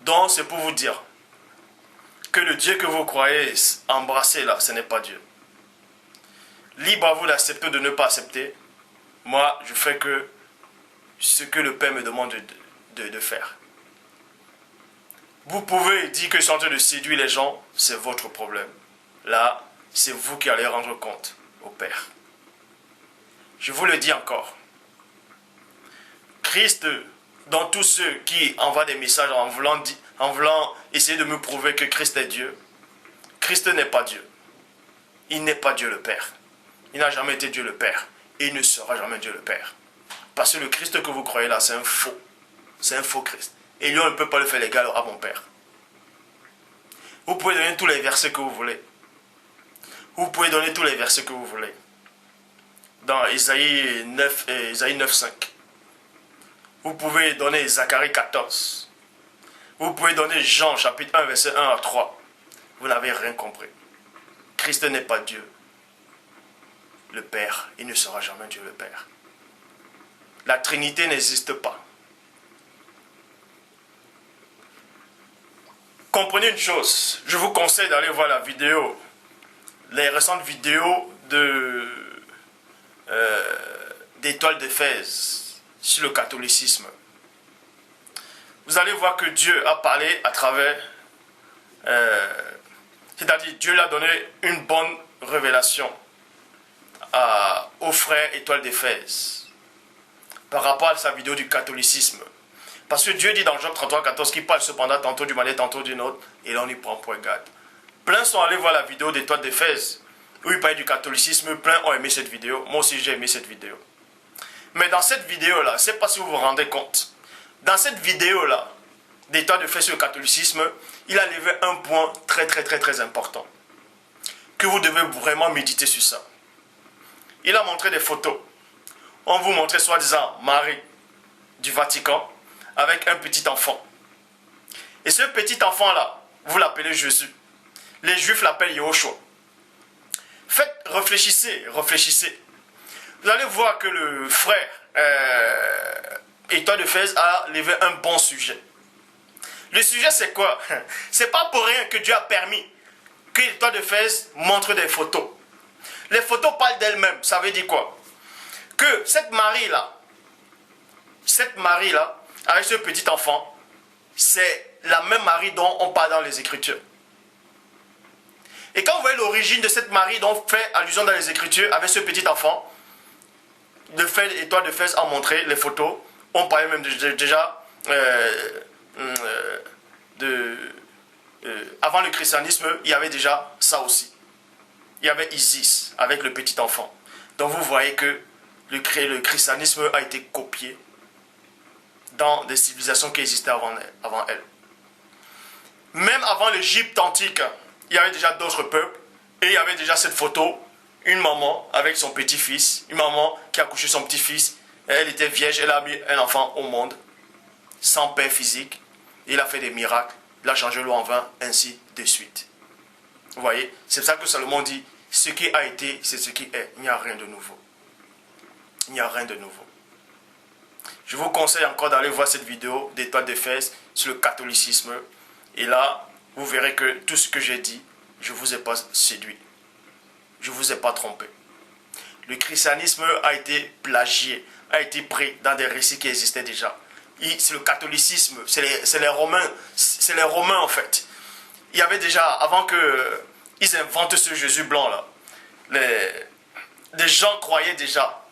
Donc, c'est pour vous dire que le Dieu que vous croyez embrasser là, ce n'est pas Dieu. Libre à vous d'accepter ou de ne pas accepter. Moi, je fais que ce que le Père me demande de faire. Vous pouvez dire que je suis en train de séduire les gens, c'est votre problème. Là, c'est vous qui allez rendre compte au Père. Je vous le dis encore. Christ, dans tous ceux qui envoient des messages en voulant essayer de me prouver que Christ est Dieu, Christ n'est pas Dieu. Il n'est pas Dieu le Père. Il n'a jamais été Dieu le Père. Et il ne sera jamais Dieu le Père. Parce que le Christ que vous croyez là, c'est un faux. C'est un faux Christ. Et lui, on ne peut pas le faire l'égal à mon Père. Vous pouvez donner tous les versets que vous voulez. Vous pouvez donner tous les versets que vous voulez. Dans Isaïe 9.5. Vous pouvez donner Zacharie 14. Vous pouvez donner Jean chapitre 1, verset 1 à 3. Vous n'avez rien compris. Christ n'est pas Dieu. Le Père, il ne sera jamais Dieu le Père. La Trinité n'existe pas. Comprenez une chose, je vous conseille d'aller voir la vidéo, les récentes vidéos d'Étoile d'Éphèse sur le catholicisme. Vous allez voir que Dieu a parlé à travers, c'est-à-dire Dieu lui a donné une bonne révélation aux frères Étoile d'Éphèse par rapport à sa vidéo du catholicisme. Parce que Dieu dit dans Job 33, 14 qu'il parle cependant tantôt du mal tantôt d'une autre, et là on y prend point garde. Plein sont allés voir la vidéo d'Étoile d'Éphèse où il parlait du catholicisme, plein ont aimé cette vidéo, moi aussi j'ai aimé cette vidéo. Mais dans cette vidéo-là, je ne sais pas si vous vous rendez compte, dans cette vidéo-là, d'Étoile d'Éphèse sur le catholicisme, il a levé un point très important, que vous devez vraiment méditer sur ça. Il a montré des photos. On vous montrait soi-disant Marie du Vatican, avec un petit enfant. Et ce petit enfant-là, vous l'appelez Jésus. Les Juifs l'appellent Yahushua. Réfléchissez. Vous allez voir que le frère Étoile d'Éphèse a levé un bon sujet. Le sujet c'est quoi? C'est pas pour rien que Dieu a permis que l'Étoile d'Éphèse montre des photos. Les photos parlent d'elles-mêmes. Ça veut dire quoi? Que cette Marie-là, avec ce petit enfant, c'est la même Marie dont on parle dans les Écritures. Et quand vous voyez l'origine de cette Marie dont on fait allusion dans les Écritures avec ce petit enfant, l'Étoile d'Éphèse a montré les photos. On parlait même déjà avant le christianisme, il y avait déjà ça aussi. Il y avait Isis avec le petit enfant. Donc vous voyez que le christianisme a été copié dans des civilisations qui existaient avant elle. Même avant l'Égypte antique, il y avait déjà d'autres peuples et il y avait déjà cette photo, une maman avec son petit-fils, une maman qui a couché son petit-fils, elle était vierge, elle a mis un enfant au monde, sans père physique, il a fait des miracles, il a changé l'eau en vin, ainsi de suite. Vous voyez, c'est pour ça que Salomon dit, ce qui a été, c'est ce qui est, il n'y a rien de nouveau. Il n'y a rien de nouveau. Je vous conseille encore d'aller voir cette vidéo d'Étoile d'Éphèse sur le catholicisme, et là, vous verrez que tout ce que j'ai dit, je ne vous ai pas séduit. Je ne vous ai pas trompé. Le christianisme a été plagié, a été pris dans des récits qui existaient déjà. C'est le catholicisme, c'est les Romains en fait. Il y avait déjà, avant qu'ils inventent ce Jésus blanc là, les gens croyaient déjà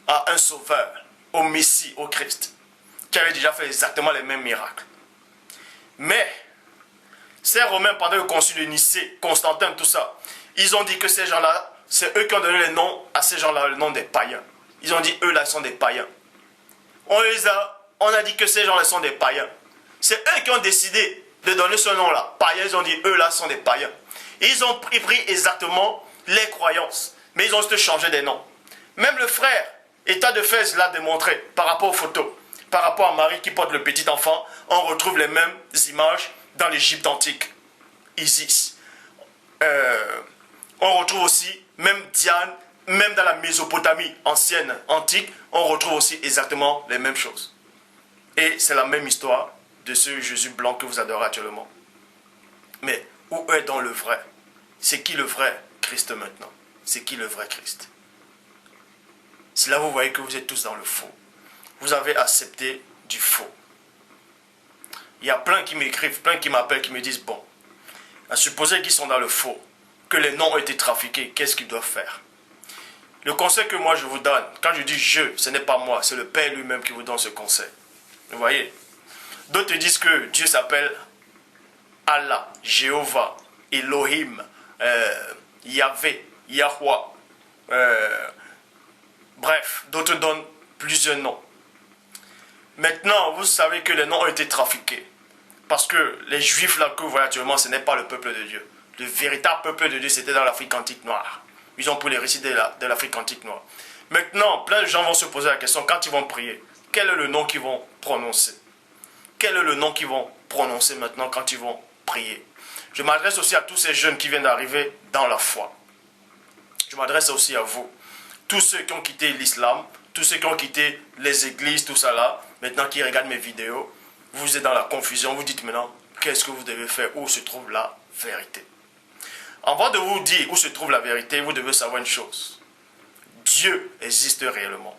à un sauveur, au Messie, au Christ, qui avait déjà fait exactement les mêmes miracles. Mais, ces Romains, pendant le concile de Nicée, Constantin, tout ça, ils ont dit que ces gens-là, c'est eux qui ont donné les noms à ces gens-là, le nom des païens. Ils ont dit, eux là sont des païens. On a dit que ces gens-là sont des païens. C'est eux qui ont décidé de donner ce nom-là. Païens, ils ont dit, eux là sont des païens. Et ils ont pris exactement les croyances. Mais ils ont juste changé des noms. Même le frère, État d'Éphèse l'a démontré par rapport aux photos. Par rapport à Marie qui porte le petit enfant, on retrouve les mêmes images dans l'Égypte antique. Isis. On retrouve aussi, même Diane, même dans la Mésopotamie ancienne, antique, on retrouve aussi exactement les mêmes choses. Et c'est la même histoire de ce Jésus blanc que vous adorez actuellement. Mais où est donc le vrai? C'est qui le vrai Christ maintenant? C'est qui le vrai Christ? C'est là vous voyez que vous êtes tous dans le faux. Vous avez accepté du faux. Il y a plein qui m'écrivent, plein qui m'appellent, qui me disent, bon, à supposer qu'ils sont dans le faux, que les noms ont été trafiqués, qu'est-ce qu'ils doivent faire? Le conseil que moi je vous donne, quand je dis je, ce n'est pas moi, c'est le Père lui-même qui vous donne ce conseil. Vous voyez? D'autres disent que Dieu s'appelle Allah, Jéhovah, Elohim, Yahvé, Yahweh. Bref, d'autres donnent plusieurs noms. Maintenant, vous savez que les noms ont été trafiqués. Parce que les Juifs là que vous voyez actuellement, ce n'est pas le peuple de Dieu. Le véritable peuple de Dieu, c'était dans l'Afrique antique noire. Ils ont pris les récits de l'Afrique antique noire. Maintenant, plein de gens vont se poser la question, quand ils vont prier, quel est le nom qu'ils vont prononcer? Quel est le nom qu'ils vont prononcer maintenant quand ils vont prier? Je m'adresse aussi à tous ces jeunes qui viennent d'arriver dans la foi. Je m'adresse aussi à vous. Tous ceux qui ont quitté l'islam, tous ceux qui ont quitté les églises, tout ça là, maintenant qui regardent mes vidéos, vous êtes dans la confusion, vous dites maintenant, qu'est-ce que vous devez faire? Où se trouve la vérité? Avant de vous dire où se trouve la vérité, vous devez savoir une chose. Dieu existe réellement.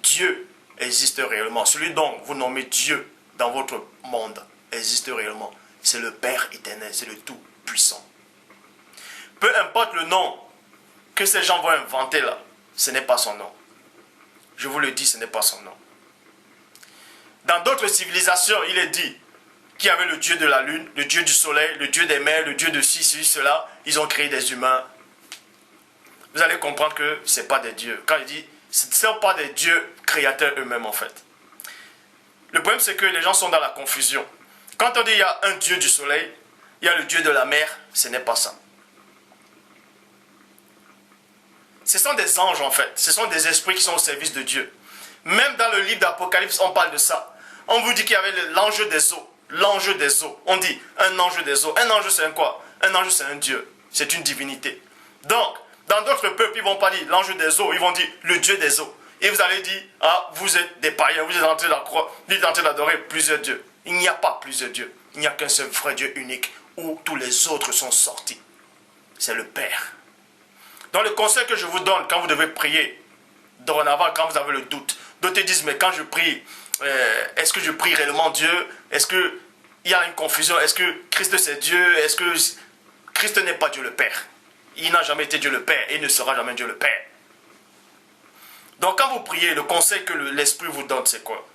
Dieu existe réellement. Celui dont vous nommez Dieu dans votre monde existe réellement. C'est le Père éternel, c'est le Tout-Puissant. Peu importe le nom que ces gens vont inventer là, ce n'est pas son nom. Je vous le dis, ce n'est pas son nom. Dans d'autres civilisations, il est dit qu'il y avait le dieu de la lune, le dieu du soleil, le dieu des mers, le dieu de ceci, cela. Ils ont créé des humains. Vous allez comprendre que ce n'est pas des dieux. Quand il dit, ce ne sont pas des dieux créateurs eux-mêmes en fait. Le problème c'est que les gens sont dans la confusion. Quand on dit il y a un dieu du soleil, il y a le dieu de la mer, ce n'est pas ça. Ce sont des anges en fait, ce sont des esprits qui sont au service de Dieu. Même dans le livre d'Apocalypse, on parle de ça. On vous dit qu'il y avait l'ange des eaux. L'ange des eaux. On dit un ange des eaux. Un ange c'est un quoi? Un ange c'est un Dieu. C'est une divinité. Donc, dans d'autres peuples, ils ne vont pas dire l'ange des eaux. Ils vont dire le Dieu des eaux. Et vous allez dire, ah, vous êtes des païens, vous êtes en train d'adorer plusieurs dieux. Il n'y a pas plusieurs dieux. Il n'y a qu'un seul vrai Dieu unique où tous les autres sont sortis. C'est le Père. Dans le conseil que je vous donne quand vous devez prier, dorénavant, quand vous avez le doute, d'autres disent, mais quand je prie, est-ce que je prie réellement Dieu? Est-ce qu'il y a une confusion? Est-ce que Christ c'est Dieu? Est-ce que Christ n'est pas Dieu le Père? Il n'a jamais été Dieu le Père et il ne sera jamais Dieu le Père. Donc quand vous priez, le conseil que l'Esprit vous donne, c'est quoi?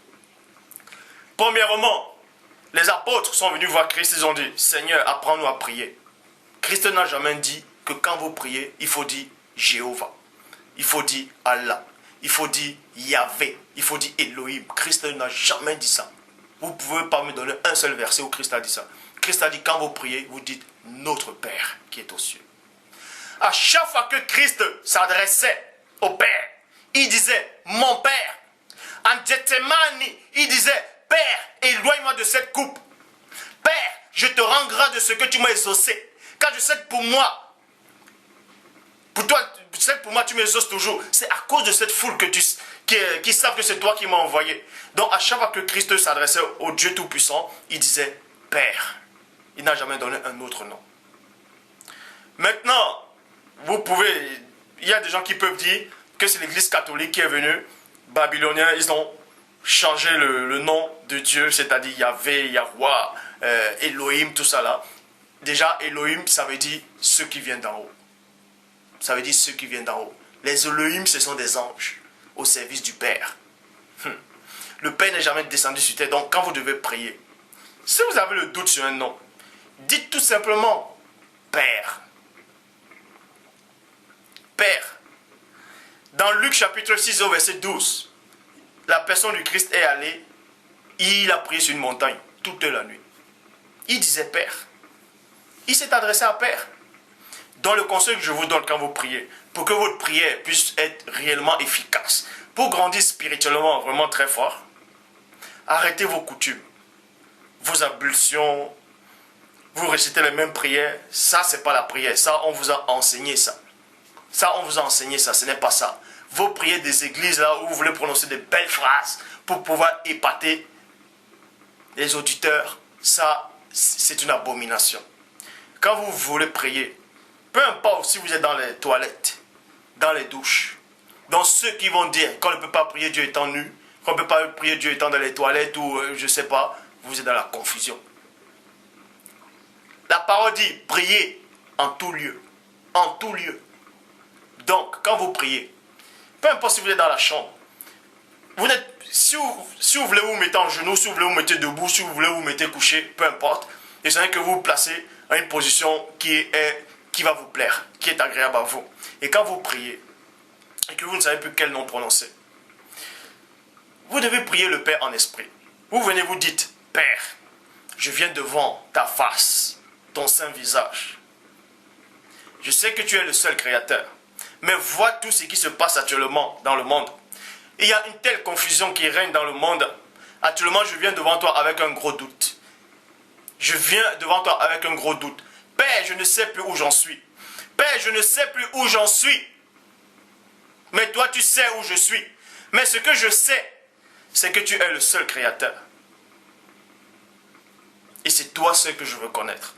Premièrement, les apôtres sont venus voir Christ, ils ont dit, Seigneur, apprends-nous à prier. Christ n'a jamais dit que quand vous priez, il faut dire Jéhovah, il faut dire Allah, il faut dire Yahvé, il faut dire Elohim. Christ n'a jamais dit ça. Vous ne pouvez pas me donner un seul verset où Christ a dit ça. Christ a dit, quand vous priez, vous dites notre Père qui est aux cieux. À chaque fois que Christ s'adressait au Père, il disait, mon Père. En Gethsemane, il disait, Père, éloigne-moi de cette coupe. Père, je te rends grâce de ce que tu m'as exaucé. Car je sais que pour moi, je sais que pour moi tu m'exauces toujours. C'est à cause de cette foule qui savent que c'est toi qui m'as envoyé. Donc à chaque fois que Christ s'adressait au Dieu Tout-Puissant, il disait, Père. Il n'a jamais donné un autre nom. Maintenant, il y a des gens qui peuvent dire que c'est l'église catholique qui est venue, babyloniens, ils ont changé le nom de Dieu, c'est-à-dire Yahvé, Yahweh, Elohim, tout ça là. Déjà, Elohim, ça veut dire ceux qui viennent d'en haut. Ça veut dire ceux qui viennent d'en haut. Les Elohim, ce sont des anges au service du Père. Le Père n'est jamais descendu sur terre, donc quand vous devez prier, si vous avez le doute sur un nom, dites tout simplement Père. Père. Dans Luc chapitre 6 au verset 12, la personne du Christ est allée, il a prié sur une montagne toute la nuit. Il disait Père. Il s'est adressé à Père. Dans le conseil que je vous donne quand vous priez, pour que votre prière puisse être réellement efficace, pour grandir spirituellement vraiment très fort, arrêtez vos coutumes, vos ablutions, vous récitez les mêmes prières, ça c'est pas la prière, ça on vous a enseigné ça. Ça on vous a enseigné ça, ce n'est pas ça. Vos prières des églises là où vous voulez prononcer des belles phrases pour pouvoir épater les auditeurs, ça c'est une abomination. Quand vous voulez prier, peu importe si vous êtes dans les toilettes, dans les douches, dans ceux qui vont dire qu'on ne peut pas prier Dieu étant nu, qu'on ne peut pas prier Dieu étant dans les toilettes ou je ne sais pas, vous êtes dans la confusion. La parole dit priez en tout lieu. En tout lieu. Donc, quand vous priez, peu importe si vous êtes dans la chambre, si vous voulez vous mettre en genoux, si vous voulez vous mettre debout, si vous voulez vous mettre couché, peu importe, et c'est que vous vous placez en une position qui va vous plaire, qui est agréable à vous. Et quand vous priez, et que vous ne savez plus quel nom prononcer, vous devez prier le Père en esprit. Vous venez, vous dites, Père, je viens devant ta face, ton saint visage. Je sais que tu es le seul créateur, mais vois tout ce qui se passe actuellement dans le monde. Il y a une telle confusion qui règne dans le monde. Actuellement, je viens devant toi avec un gros doute. Je viens devant toi avec un gros doute. Père, je ne sais plus où j'en suis. Père, je ne sais plus où j'en suis. Mais toi, tu sais où je suis. Mais ce que je sais, c'est que tu es le seul créateur. Et c'est toi seul que je veux connaître.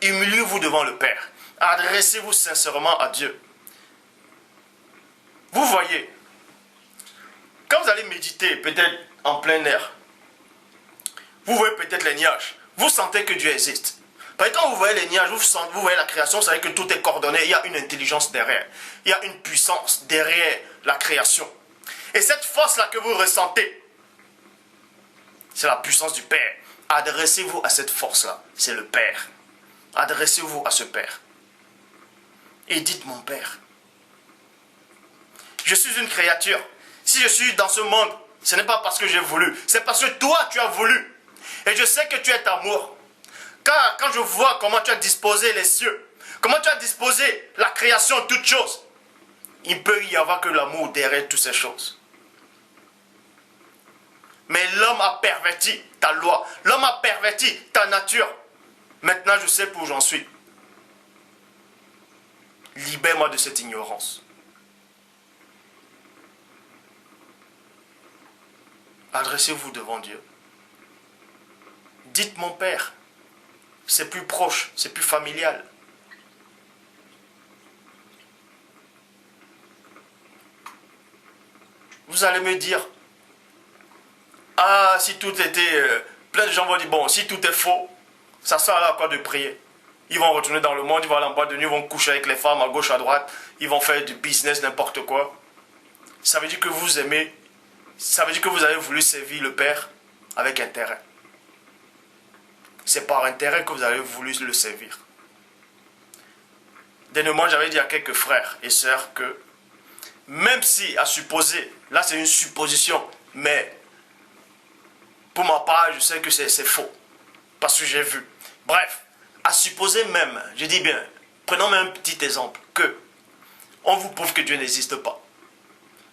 Humiliez-vous devant le Père. Adressez-vous sincèrement à Dieu. Vous voyez, quand vous allez méditer, peut-être en plein air, vous voyez peut-être les nuages. Vous sentez que Dieu existe. Parce que quand vous voyez les nuages, vous voyez la création, vous savez que tout est coordonné. Il y a une intelligence derrière. Il y a une puissance derrière la création. Et cette force-là que vous ressentez, c'est la puissance du Père. Adressez-vous à cette force-là. C'est le Père. Adressez-vous à ce Père. Et dites, mon Père, je suis une créature. Si je suis dans ce monde, ce n'est pas parce que j'ai voulu. C'est parce que toi, tu as voulu. Et je sais que tu es amour. Car quand je vois comment tu as disposé les cieux, comment tu as disposé la création, toutes choses, il peut y avoir que l'amour derrière toutes ces choses. Mais l'homme a perverti ta loi. L'homme a perverti ta nature. Maintenant, je sais où j'en suis. Libère-moi de cette ignorance. Adressez-vous devant Dieu. Dites mon Père. C'est plus proche, c'est plus familial. Vous allez me dire, ah, si tout était... plein de gens vont dire, bon, si tout est faux, ça sert à quoi de prier? Ils vont retourner dans le monde, ils vont aller en boîte de nuit, ils vont coucher avec les femmes à gauche, à droite, ils vont faire du business, n'importe quoi. Ça veut dire que vous aimez, ça veut dire que vous avez voulu servir le Père avec intérêt. C'est par intérêt que vous avez voulu le servir. Dernièrement, j'avais dit à quelques frères et sœurs que, même si, à supposer, là c'est une supposition, mais pour ma part, je sais que c'est faux, parce que j'ai vu. Bref, à supposer même, je dis bien, Prenons même un petit exemple, que on vous prouve que Dieu n'existe pas,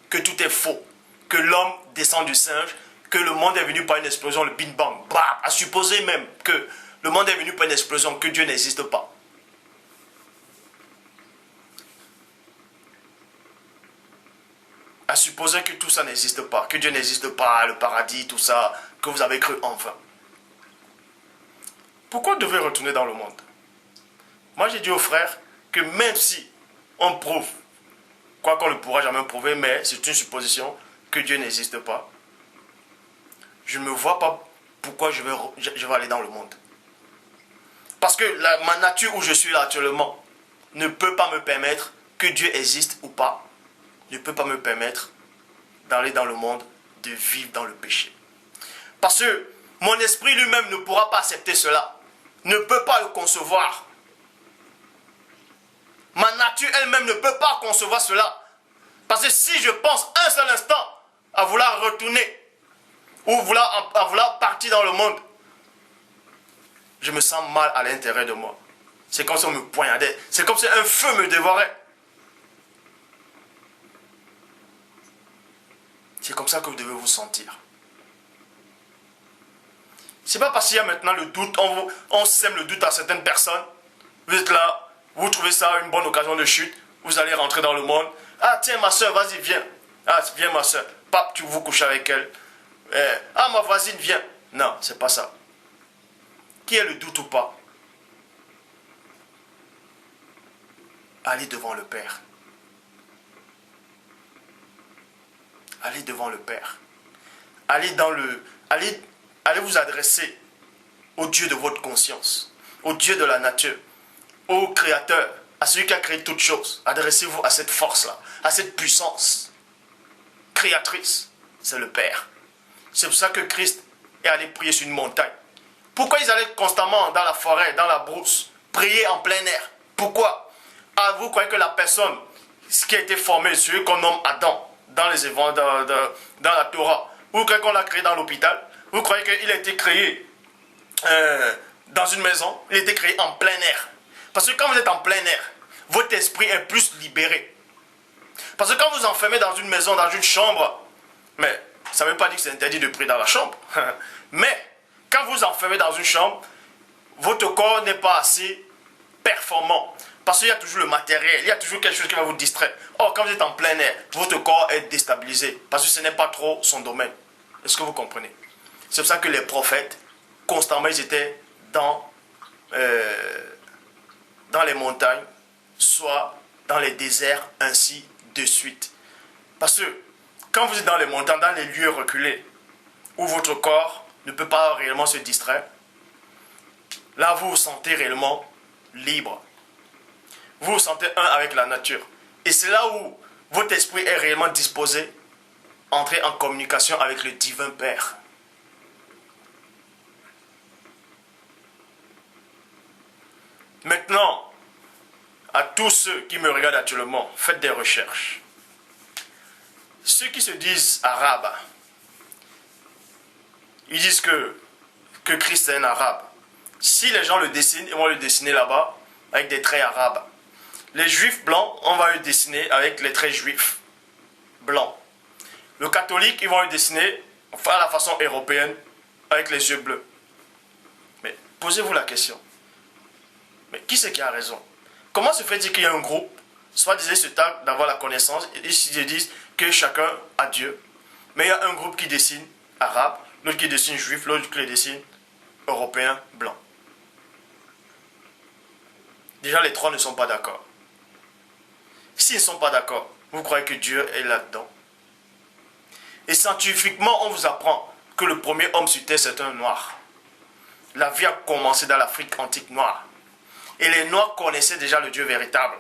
que tout est faux, que l'homme descend du singe, que le monde est venu par une explosion, le Big Bang, bah, à supposer même que le monde est venu par une explosion, que Dieu n'existe pas. À supposer que tout ça n'existe pas, que Dieu n'existe pas, le paradis, tout ça, que vous avez cru en vain. Pourquoi devez retourner dans le monde? Moi j'ai dit aux frères que même si on prouve, quoi qu'on ne pourra jamais prouver, mais c'est une supposition, que Dieu n'existe pas, je ne me vois pas pourquoi je vais aller dans le monde. Parce que ma nature où je suis là actuellement ne peut pas me permettre, que Dieu existe ou pas, ne peut pas me permettre d'aller dans le monde, de vivre dans le péché. Parce que mon esprit lui-même ne pourra pas accepter cela, ne peut pas le concevoir. Ma nature elle-même ne peut pas concevoir cela. Parce que si je pense un seul instant à vouloir retourner ou à vouloir partir dans le monde, je me sens mal à l'intérieur de moi. C'est comme si on me poignardait. C'est comme si un feu me dévorait. C'est comme ça que vous devez vous sentir. C'est pas parce qu'il y a maintenant le doute, on sème le doute à certaines personnes. Vous êtes là, vous trouvez ça une bonne occasion de chute, vous allez rentrer dans le monde. Ah tiens ma soeur, vas-y viens. Ah viens ma soeur. Pape, tu vous couches avec elle. Ah ma voisine, viens. Non, c'est pas ça. Qui est le doute ou pas? Allez devant le Père. Allez devant le Père. Allez vous adresser au Dieu de votre conscience, au Dieu de la nature, au Créateur, à celui qui a créé toutes choses. Adressez-vous à cette force-là, à cette puissance créatrice. C'est le Père. C'est pour ça que Christ est allé prier sur une montagne. Pourquoi ils allaient constamment dans la forêt, dans la brousse, prier en plein air? Pourquoi? Ah, vous croyez que la personne qui a été formée, celui qu'on nomme Adam, dans les évangiles, dans la Torah, vous croyez qu'on l'a créé dans l'hôpital? Vous croyez qu'il a été créé dans une maison? Il a été créé en plein air. Parce que quand vous êtes en plein air, votre esprit est plus libéré. Parce que quand vous enfermez dans une maison, dans une chambre, mais ça ne veut pas dire que c'est interdit de prier dans la chambre. Mais quand vous enfermez dans une chambre, votre corps n'est pas assez performant. Parce qu'il y a toujours le matériel, il y a toujours quelque chose qui va vous distraire. Or, quand vous êtes en plein air, votre corps est déstabilisé. Parce que ce n'est pas trop son domaine. Est-ce que vous comprenez? C'est pour ça que les prophètes, constamment, ils étaient dans les montagnes, soit dans les déserts, ainsi de suite. Parce que quand vous êtes dans les montagnes, dans les lieux reculés, où votre corps ne peut pas réellement se distraire, là vous vous sentez réellement libre. Vous vous sentez un avec la nature. Et c'est là où votre esprit est réellement disposé à entrer en communication avec le divin Père. Maintenant, à tous ceux qui me regardent actuellement, faites des recherches. Ceux qui se disent arabes, ils disent que Christ est un arabe. Si les gens le dessinent, ils vont le dessiner là-bas avec des traits arabes. Les juifs blancs, on va le dessiner avec les traits juifs blancs. Le catholique, ils vont le dessiner à la façon européenne avec les yeux bleus. Mais posez-vous la question. Mais qui c'est qui a raison? Comment se fait-il qu'il y a un groupe, soit disait se targue d'avoir la connaissance, et ils se disent que chacun a Dieu, mais il y a un groupe qui dessine arabe, l'autre qui dessine juif, l'autre qui dessine européen, blanc. Déjà, les trois ne sont pas d'accord. S'ils ne sont pas d'accord, vous croyez que Dieu est là-dedans? Et scientifiquement, on vous apprend que le premier homme sur terre, c'est un noir. La vie a commencé dans l'Afrique antique noire. Et les noirs connaissaient déjà le Dieu véritable.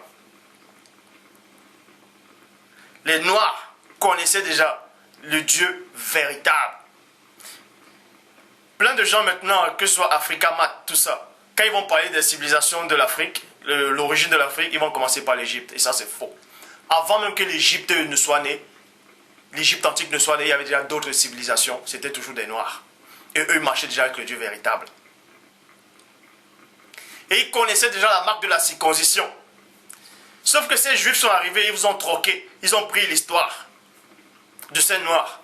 Les noirs connaissaient déjà le Dieu véritable. Plein de gens maintenant, que ce soit Africamat, tout ça, quand ils vont parler des civilisations de l'Afrique, l'origine de l'Afrique, ils vont commencer par l'Égypte. Et ça, c'est faux. Avant même que l'Égypte ne soit née, l'Égypte antique ne soit née, il y avait déjà d'autres civilisations. C'était toujours des noirs. Et eux, ils marchaient déjà avec le Dieu véritable. Et ils connaissaient déjà la marque de la circoncision. Sauf que ces juifs sont arrivés, ils vous ont troqué. Ils ont pris l'histoire de ces noirs.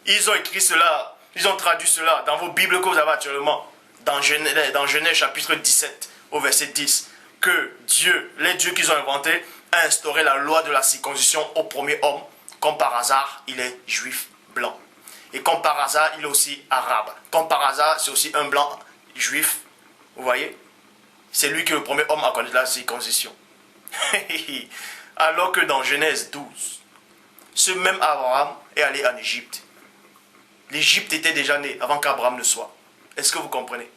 Ils ont écrit cela, ils ont traduit cela dans vos Bibles que vous avez actuellement. Dans Genèse chapitre 17 au verset 10. Que Dieu, les dieux qu'ils ont inventés, a instauré la loi de la circoncision au premier homme. Comme par hasard, il est juif blanc. Et comme par hasard, il est aussi arabe. Comme par hasard, c'est aussi un blanc juif. Vous voyez? C'est lui qui est le premier homme à connaître la circoncision. Alors que dans Genèse 12, ce même Abraham est allé en Égypte. L'Égypte était déjà née avant qu'Abraham ne soit. Est-ce que vous comprenez?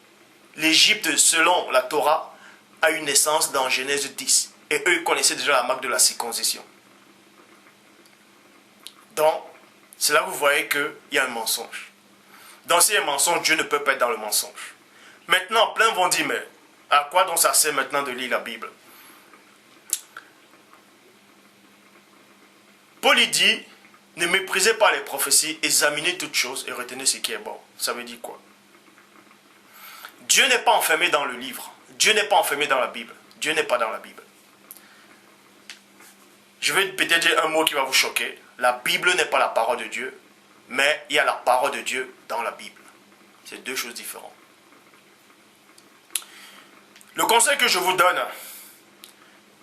L'Égypte, selon la Torah, a une naissance dans Genèse 10. Et eux connaissaient déjà la marque de la circoncision. Donc, c'est là que vous voyez qu'il y a un mensonge. Dans ces mensonges, Dieu ne peut pas être dans le mensonge. Maintenant, plein vont dire, mais à quoi donc ça sert maintenant de lire la Bible? Paul dit, ne méprisez pas les prophéties, examinez toutes choses et retenez ce qui est bon. Ça veut dire quoi? Dieu n'est pas enfermé dans le livre. Dieu n'est pas enfermé dans la Bible. Dieu n'est pas dans la Bible. Je vais peut-être dire un mot qui va vous choquer. La Bible n'est pas la parole de Dieu, mais il y a la parole de Dieu dans la Bible. C'est deux choses différentes. Le conseil que je vous donne,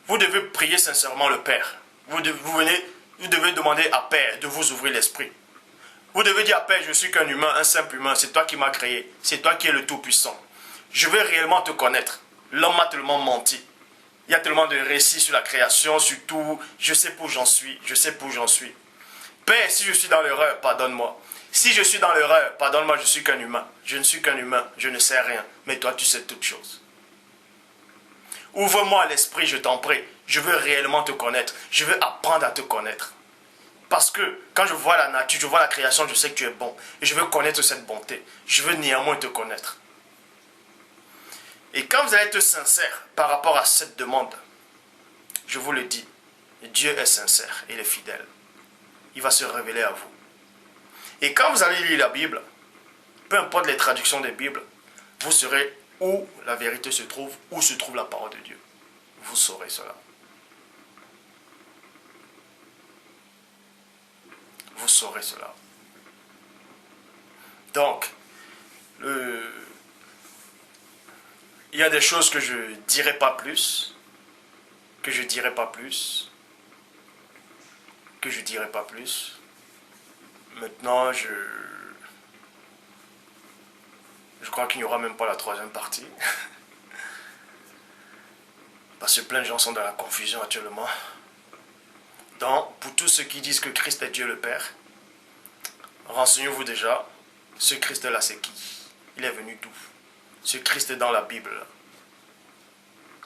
vous devez prier sincèrement le Père. Vous devez demander à Père de vous ouvrir l'esprit. Vous devez dire à Père, je suis qu'un humain, un simple humain, c'est toi qui m'as créé, c'est toi qui es le Tout-Puissant. Je veux réellement te connaître. L'homme m'a tellement menti. Il y a tellement de récits sur la création, sur tout. Je sais où j'en suis, je sais où j'en suis. Père, si je suis dans l'erreur, pardonne-moi. Si je suis dans l'erreur, pardonne-moi, je suis qu'un humain. Je ne suis qu'un humain, je ne sais rien. Mais toi, tu sais toutes choses. Ouvre-moi l'esprit, je t'en prie. Je veux réellement te connaître. Je veux apprendre à te connaître. Parce que quand je vois la nature, je vois la création, je sais que tu es bon. Et je veux connaître cette bonté. Je veux néanmoins te connaître. Et quand vous allez être sincère par rapport à cette demande, je vous le dis, Dieu est sincère, il est fidèle. Il va se révéler à vous. Et quand vous allez lire la Bible, peu importe les traductions des Bibles, vous saurez où la vérité se trouve, où se trouve la parole de Dieu. Vous saurez cela. Vous saurez cela. Donc, il y a des choses que je ne dirai pas plus, que je ne dirai pas plus, que je ne dirai pas plus. Maintenant, je crois qu'il n'y aura même pas la troisième partie. Parce que plein de gens sont dans la confusion actuellement. Donc, pour tous ceux qui disent que Christ est Dieu le Père, renseignez-vous déjà, ce Christ-là c'est qui? Il est venu d'où? Ce Christ dans la Bible,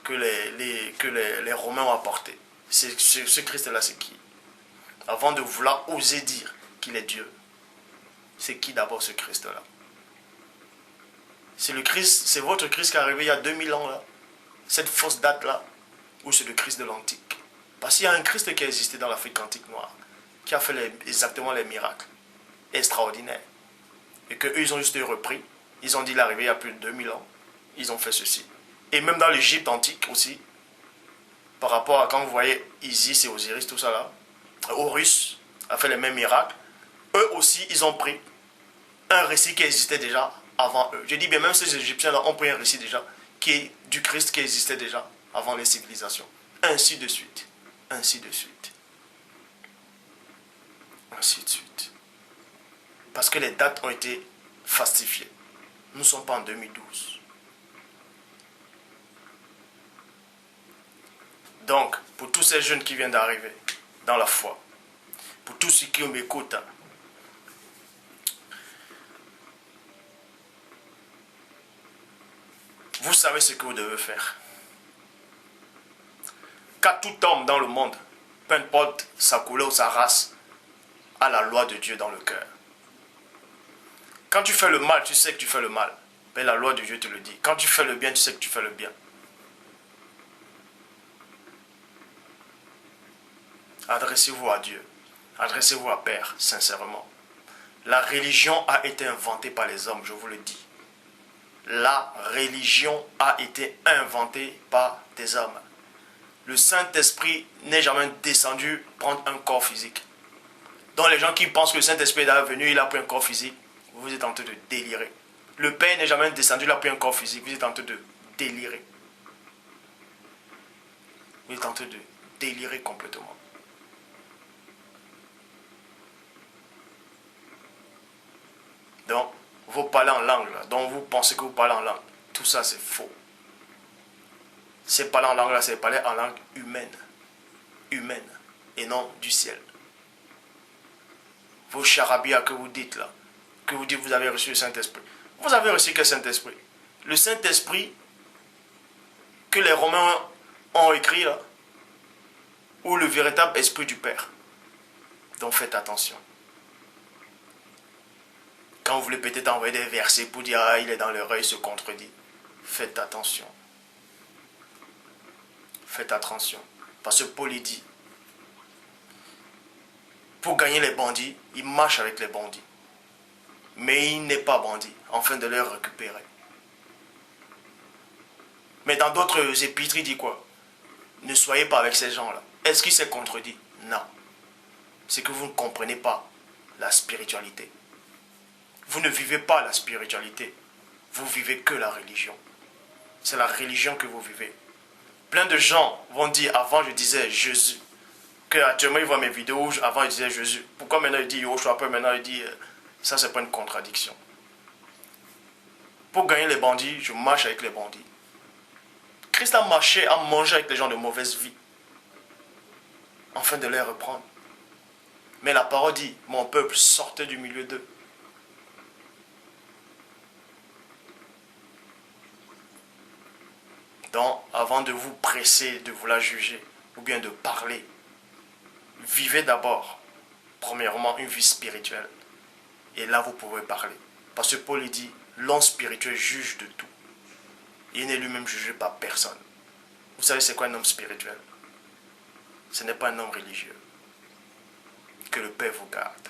que les Romains ont apporté. Ce Christ-là c'est qui? Avant de vouloir oser dire qu'il est Dieu, c'est qui d'abord ce Christ-là? C'est le Christ, c'est votre Christ qui est arrivé il y a 2000 ans là? Cette fausse date-là? Ou c'est le Christ de l'Antique? Parce qu'il y a un Christ qui a existé dans l'Afrique antique noire, qui a fait exactement les miracles extraordinaires. Et qu'eux, ils ont juste repris. Ils ont dit l'arrivée il y a plus de 2000 ans. Ils ont fait ceci. Et même dans l'Égypte antique aussi, par rapport à quand vous voyez Isis et Osiris, tout ça là, Horus a fait les mêmes miracles. Eux aussi, ils ont pris un récit qui existait déjà avant eux. Je dis bien, même ces Égyptiens-là ont pris un récit déjà qui est du Christ qui existait déjà avant les civilisations. Ainsi de suite. Ainsi de suite. Ainsi de suite. Parce que les dates ont été falsifiées. Nous ne sommes pas en 2012. Donc, pour tous ces jeunes qui viennent d'arriver dans la foi, pour tous ceux qui m'écoutent, vous savez ce que vous devez faire. Car tout homme dans le monde, peu importe sa couleur ou sa race, a la loi de Dieu dans le cœur. Quand tu fais le mal, tu sais que tu fais le mal. Mais la loi de Dieu te le dit. Quand tu fais le bien, tu sais que tu fais le bien. Adressez-vous à Dieu. Adressez-vous à Père, sincèrement. La religion a été inventée par les hommes, je vous le dis. La religion a été inventée par des hommes. Le Saint-Esprit n'est jamais descendu prendre un corps physique. Donc les gens qui pensent que le Saint-Esprit est venu, il a pris un corps physique, vous êtes en train de délirer. Le Père n'est jamais descendu, il a pris un corps physique, vous êtes en train de délirer. Vous êtes en train de délirer complètement. Donc, vous parlez en langue, là, donc vous pensez que vous parlez en langue. Tout ça, c'est faux. C'est parler en langue, là, c'est parler en langue humaine. Humaine, et non du ciel. Vos charabia que vous dites là, que vous dites que vous avez reçu le Saint-Esprit. Vous avez reçu quel Saint-Esprit? Le Saint-Esprit que les Romains ont écrit là, ou le véritable Esprit du Père. Donc faites attention. Quand vous voulez peut-être envoyer des versets pour dire ah, il est dans l'erreur, il se contredit. Faites attention. Faites attention. Parce que Paul il dit, pour gagner les bandits, il marche avec les bandits. Mais il n'est pas bandit, afin de les récupérer. Mais dans d'autres épîtres, il dit quoi? Ne soyez pas avec ces gens-là. Est-ce qu'il s'est contredit? Non. C'est que vous ne comprenez pas la spiritualité. Vous ne vivez pas la spiritualité. Vous vivez que la religion. C'est la religion que vous vivez. Plein de gens vont dire, avant je disais Jésus. Que actuellement ils voient mes vidéos, avant ils disaient Jésus. Pourquoi maintenant il dit Yoshua, après maintenant il dit... Ça c'est pas une contradiction. Pour gagner les bandits, je marche avec les bandits. Christ a marché, a mangé avec les gens de mauvaise vie. Afin de les reprendre. Mais la parole dit, mon peuple sortez du milieu d'eux. Donc, avant de vous presser, de vouloir juger, ou bien de parler, vivez d'abord, premièrement, une vie spirituelle. Et là, vous pouvez parler. Parce que Paul dit, l'homme spirituel juge de tout. Il n'est lui-même jugé par personne. Vous savez c'est quoi un homme spirituel? Ce n'est pas un homme religieux. Que le Père vous garde.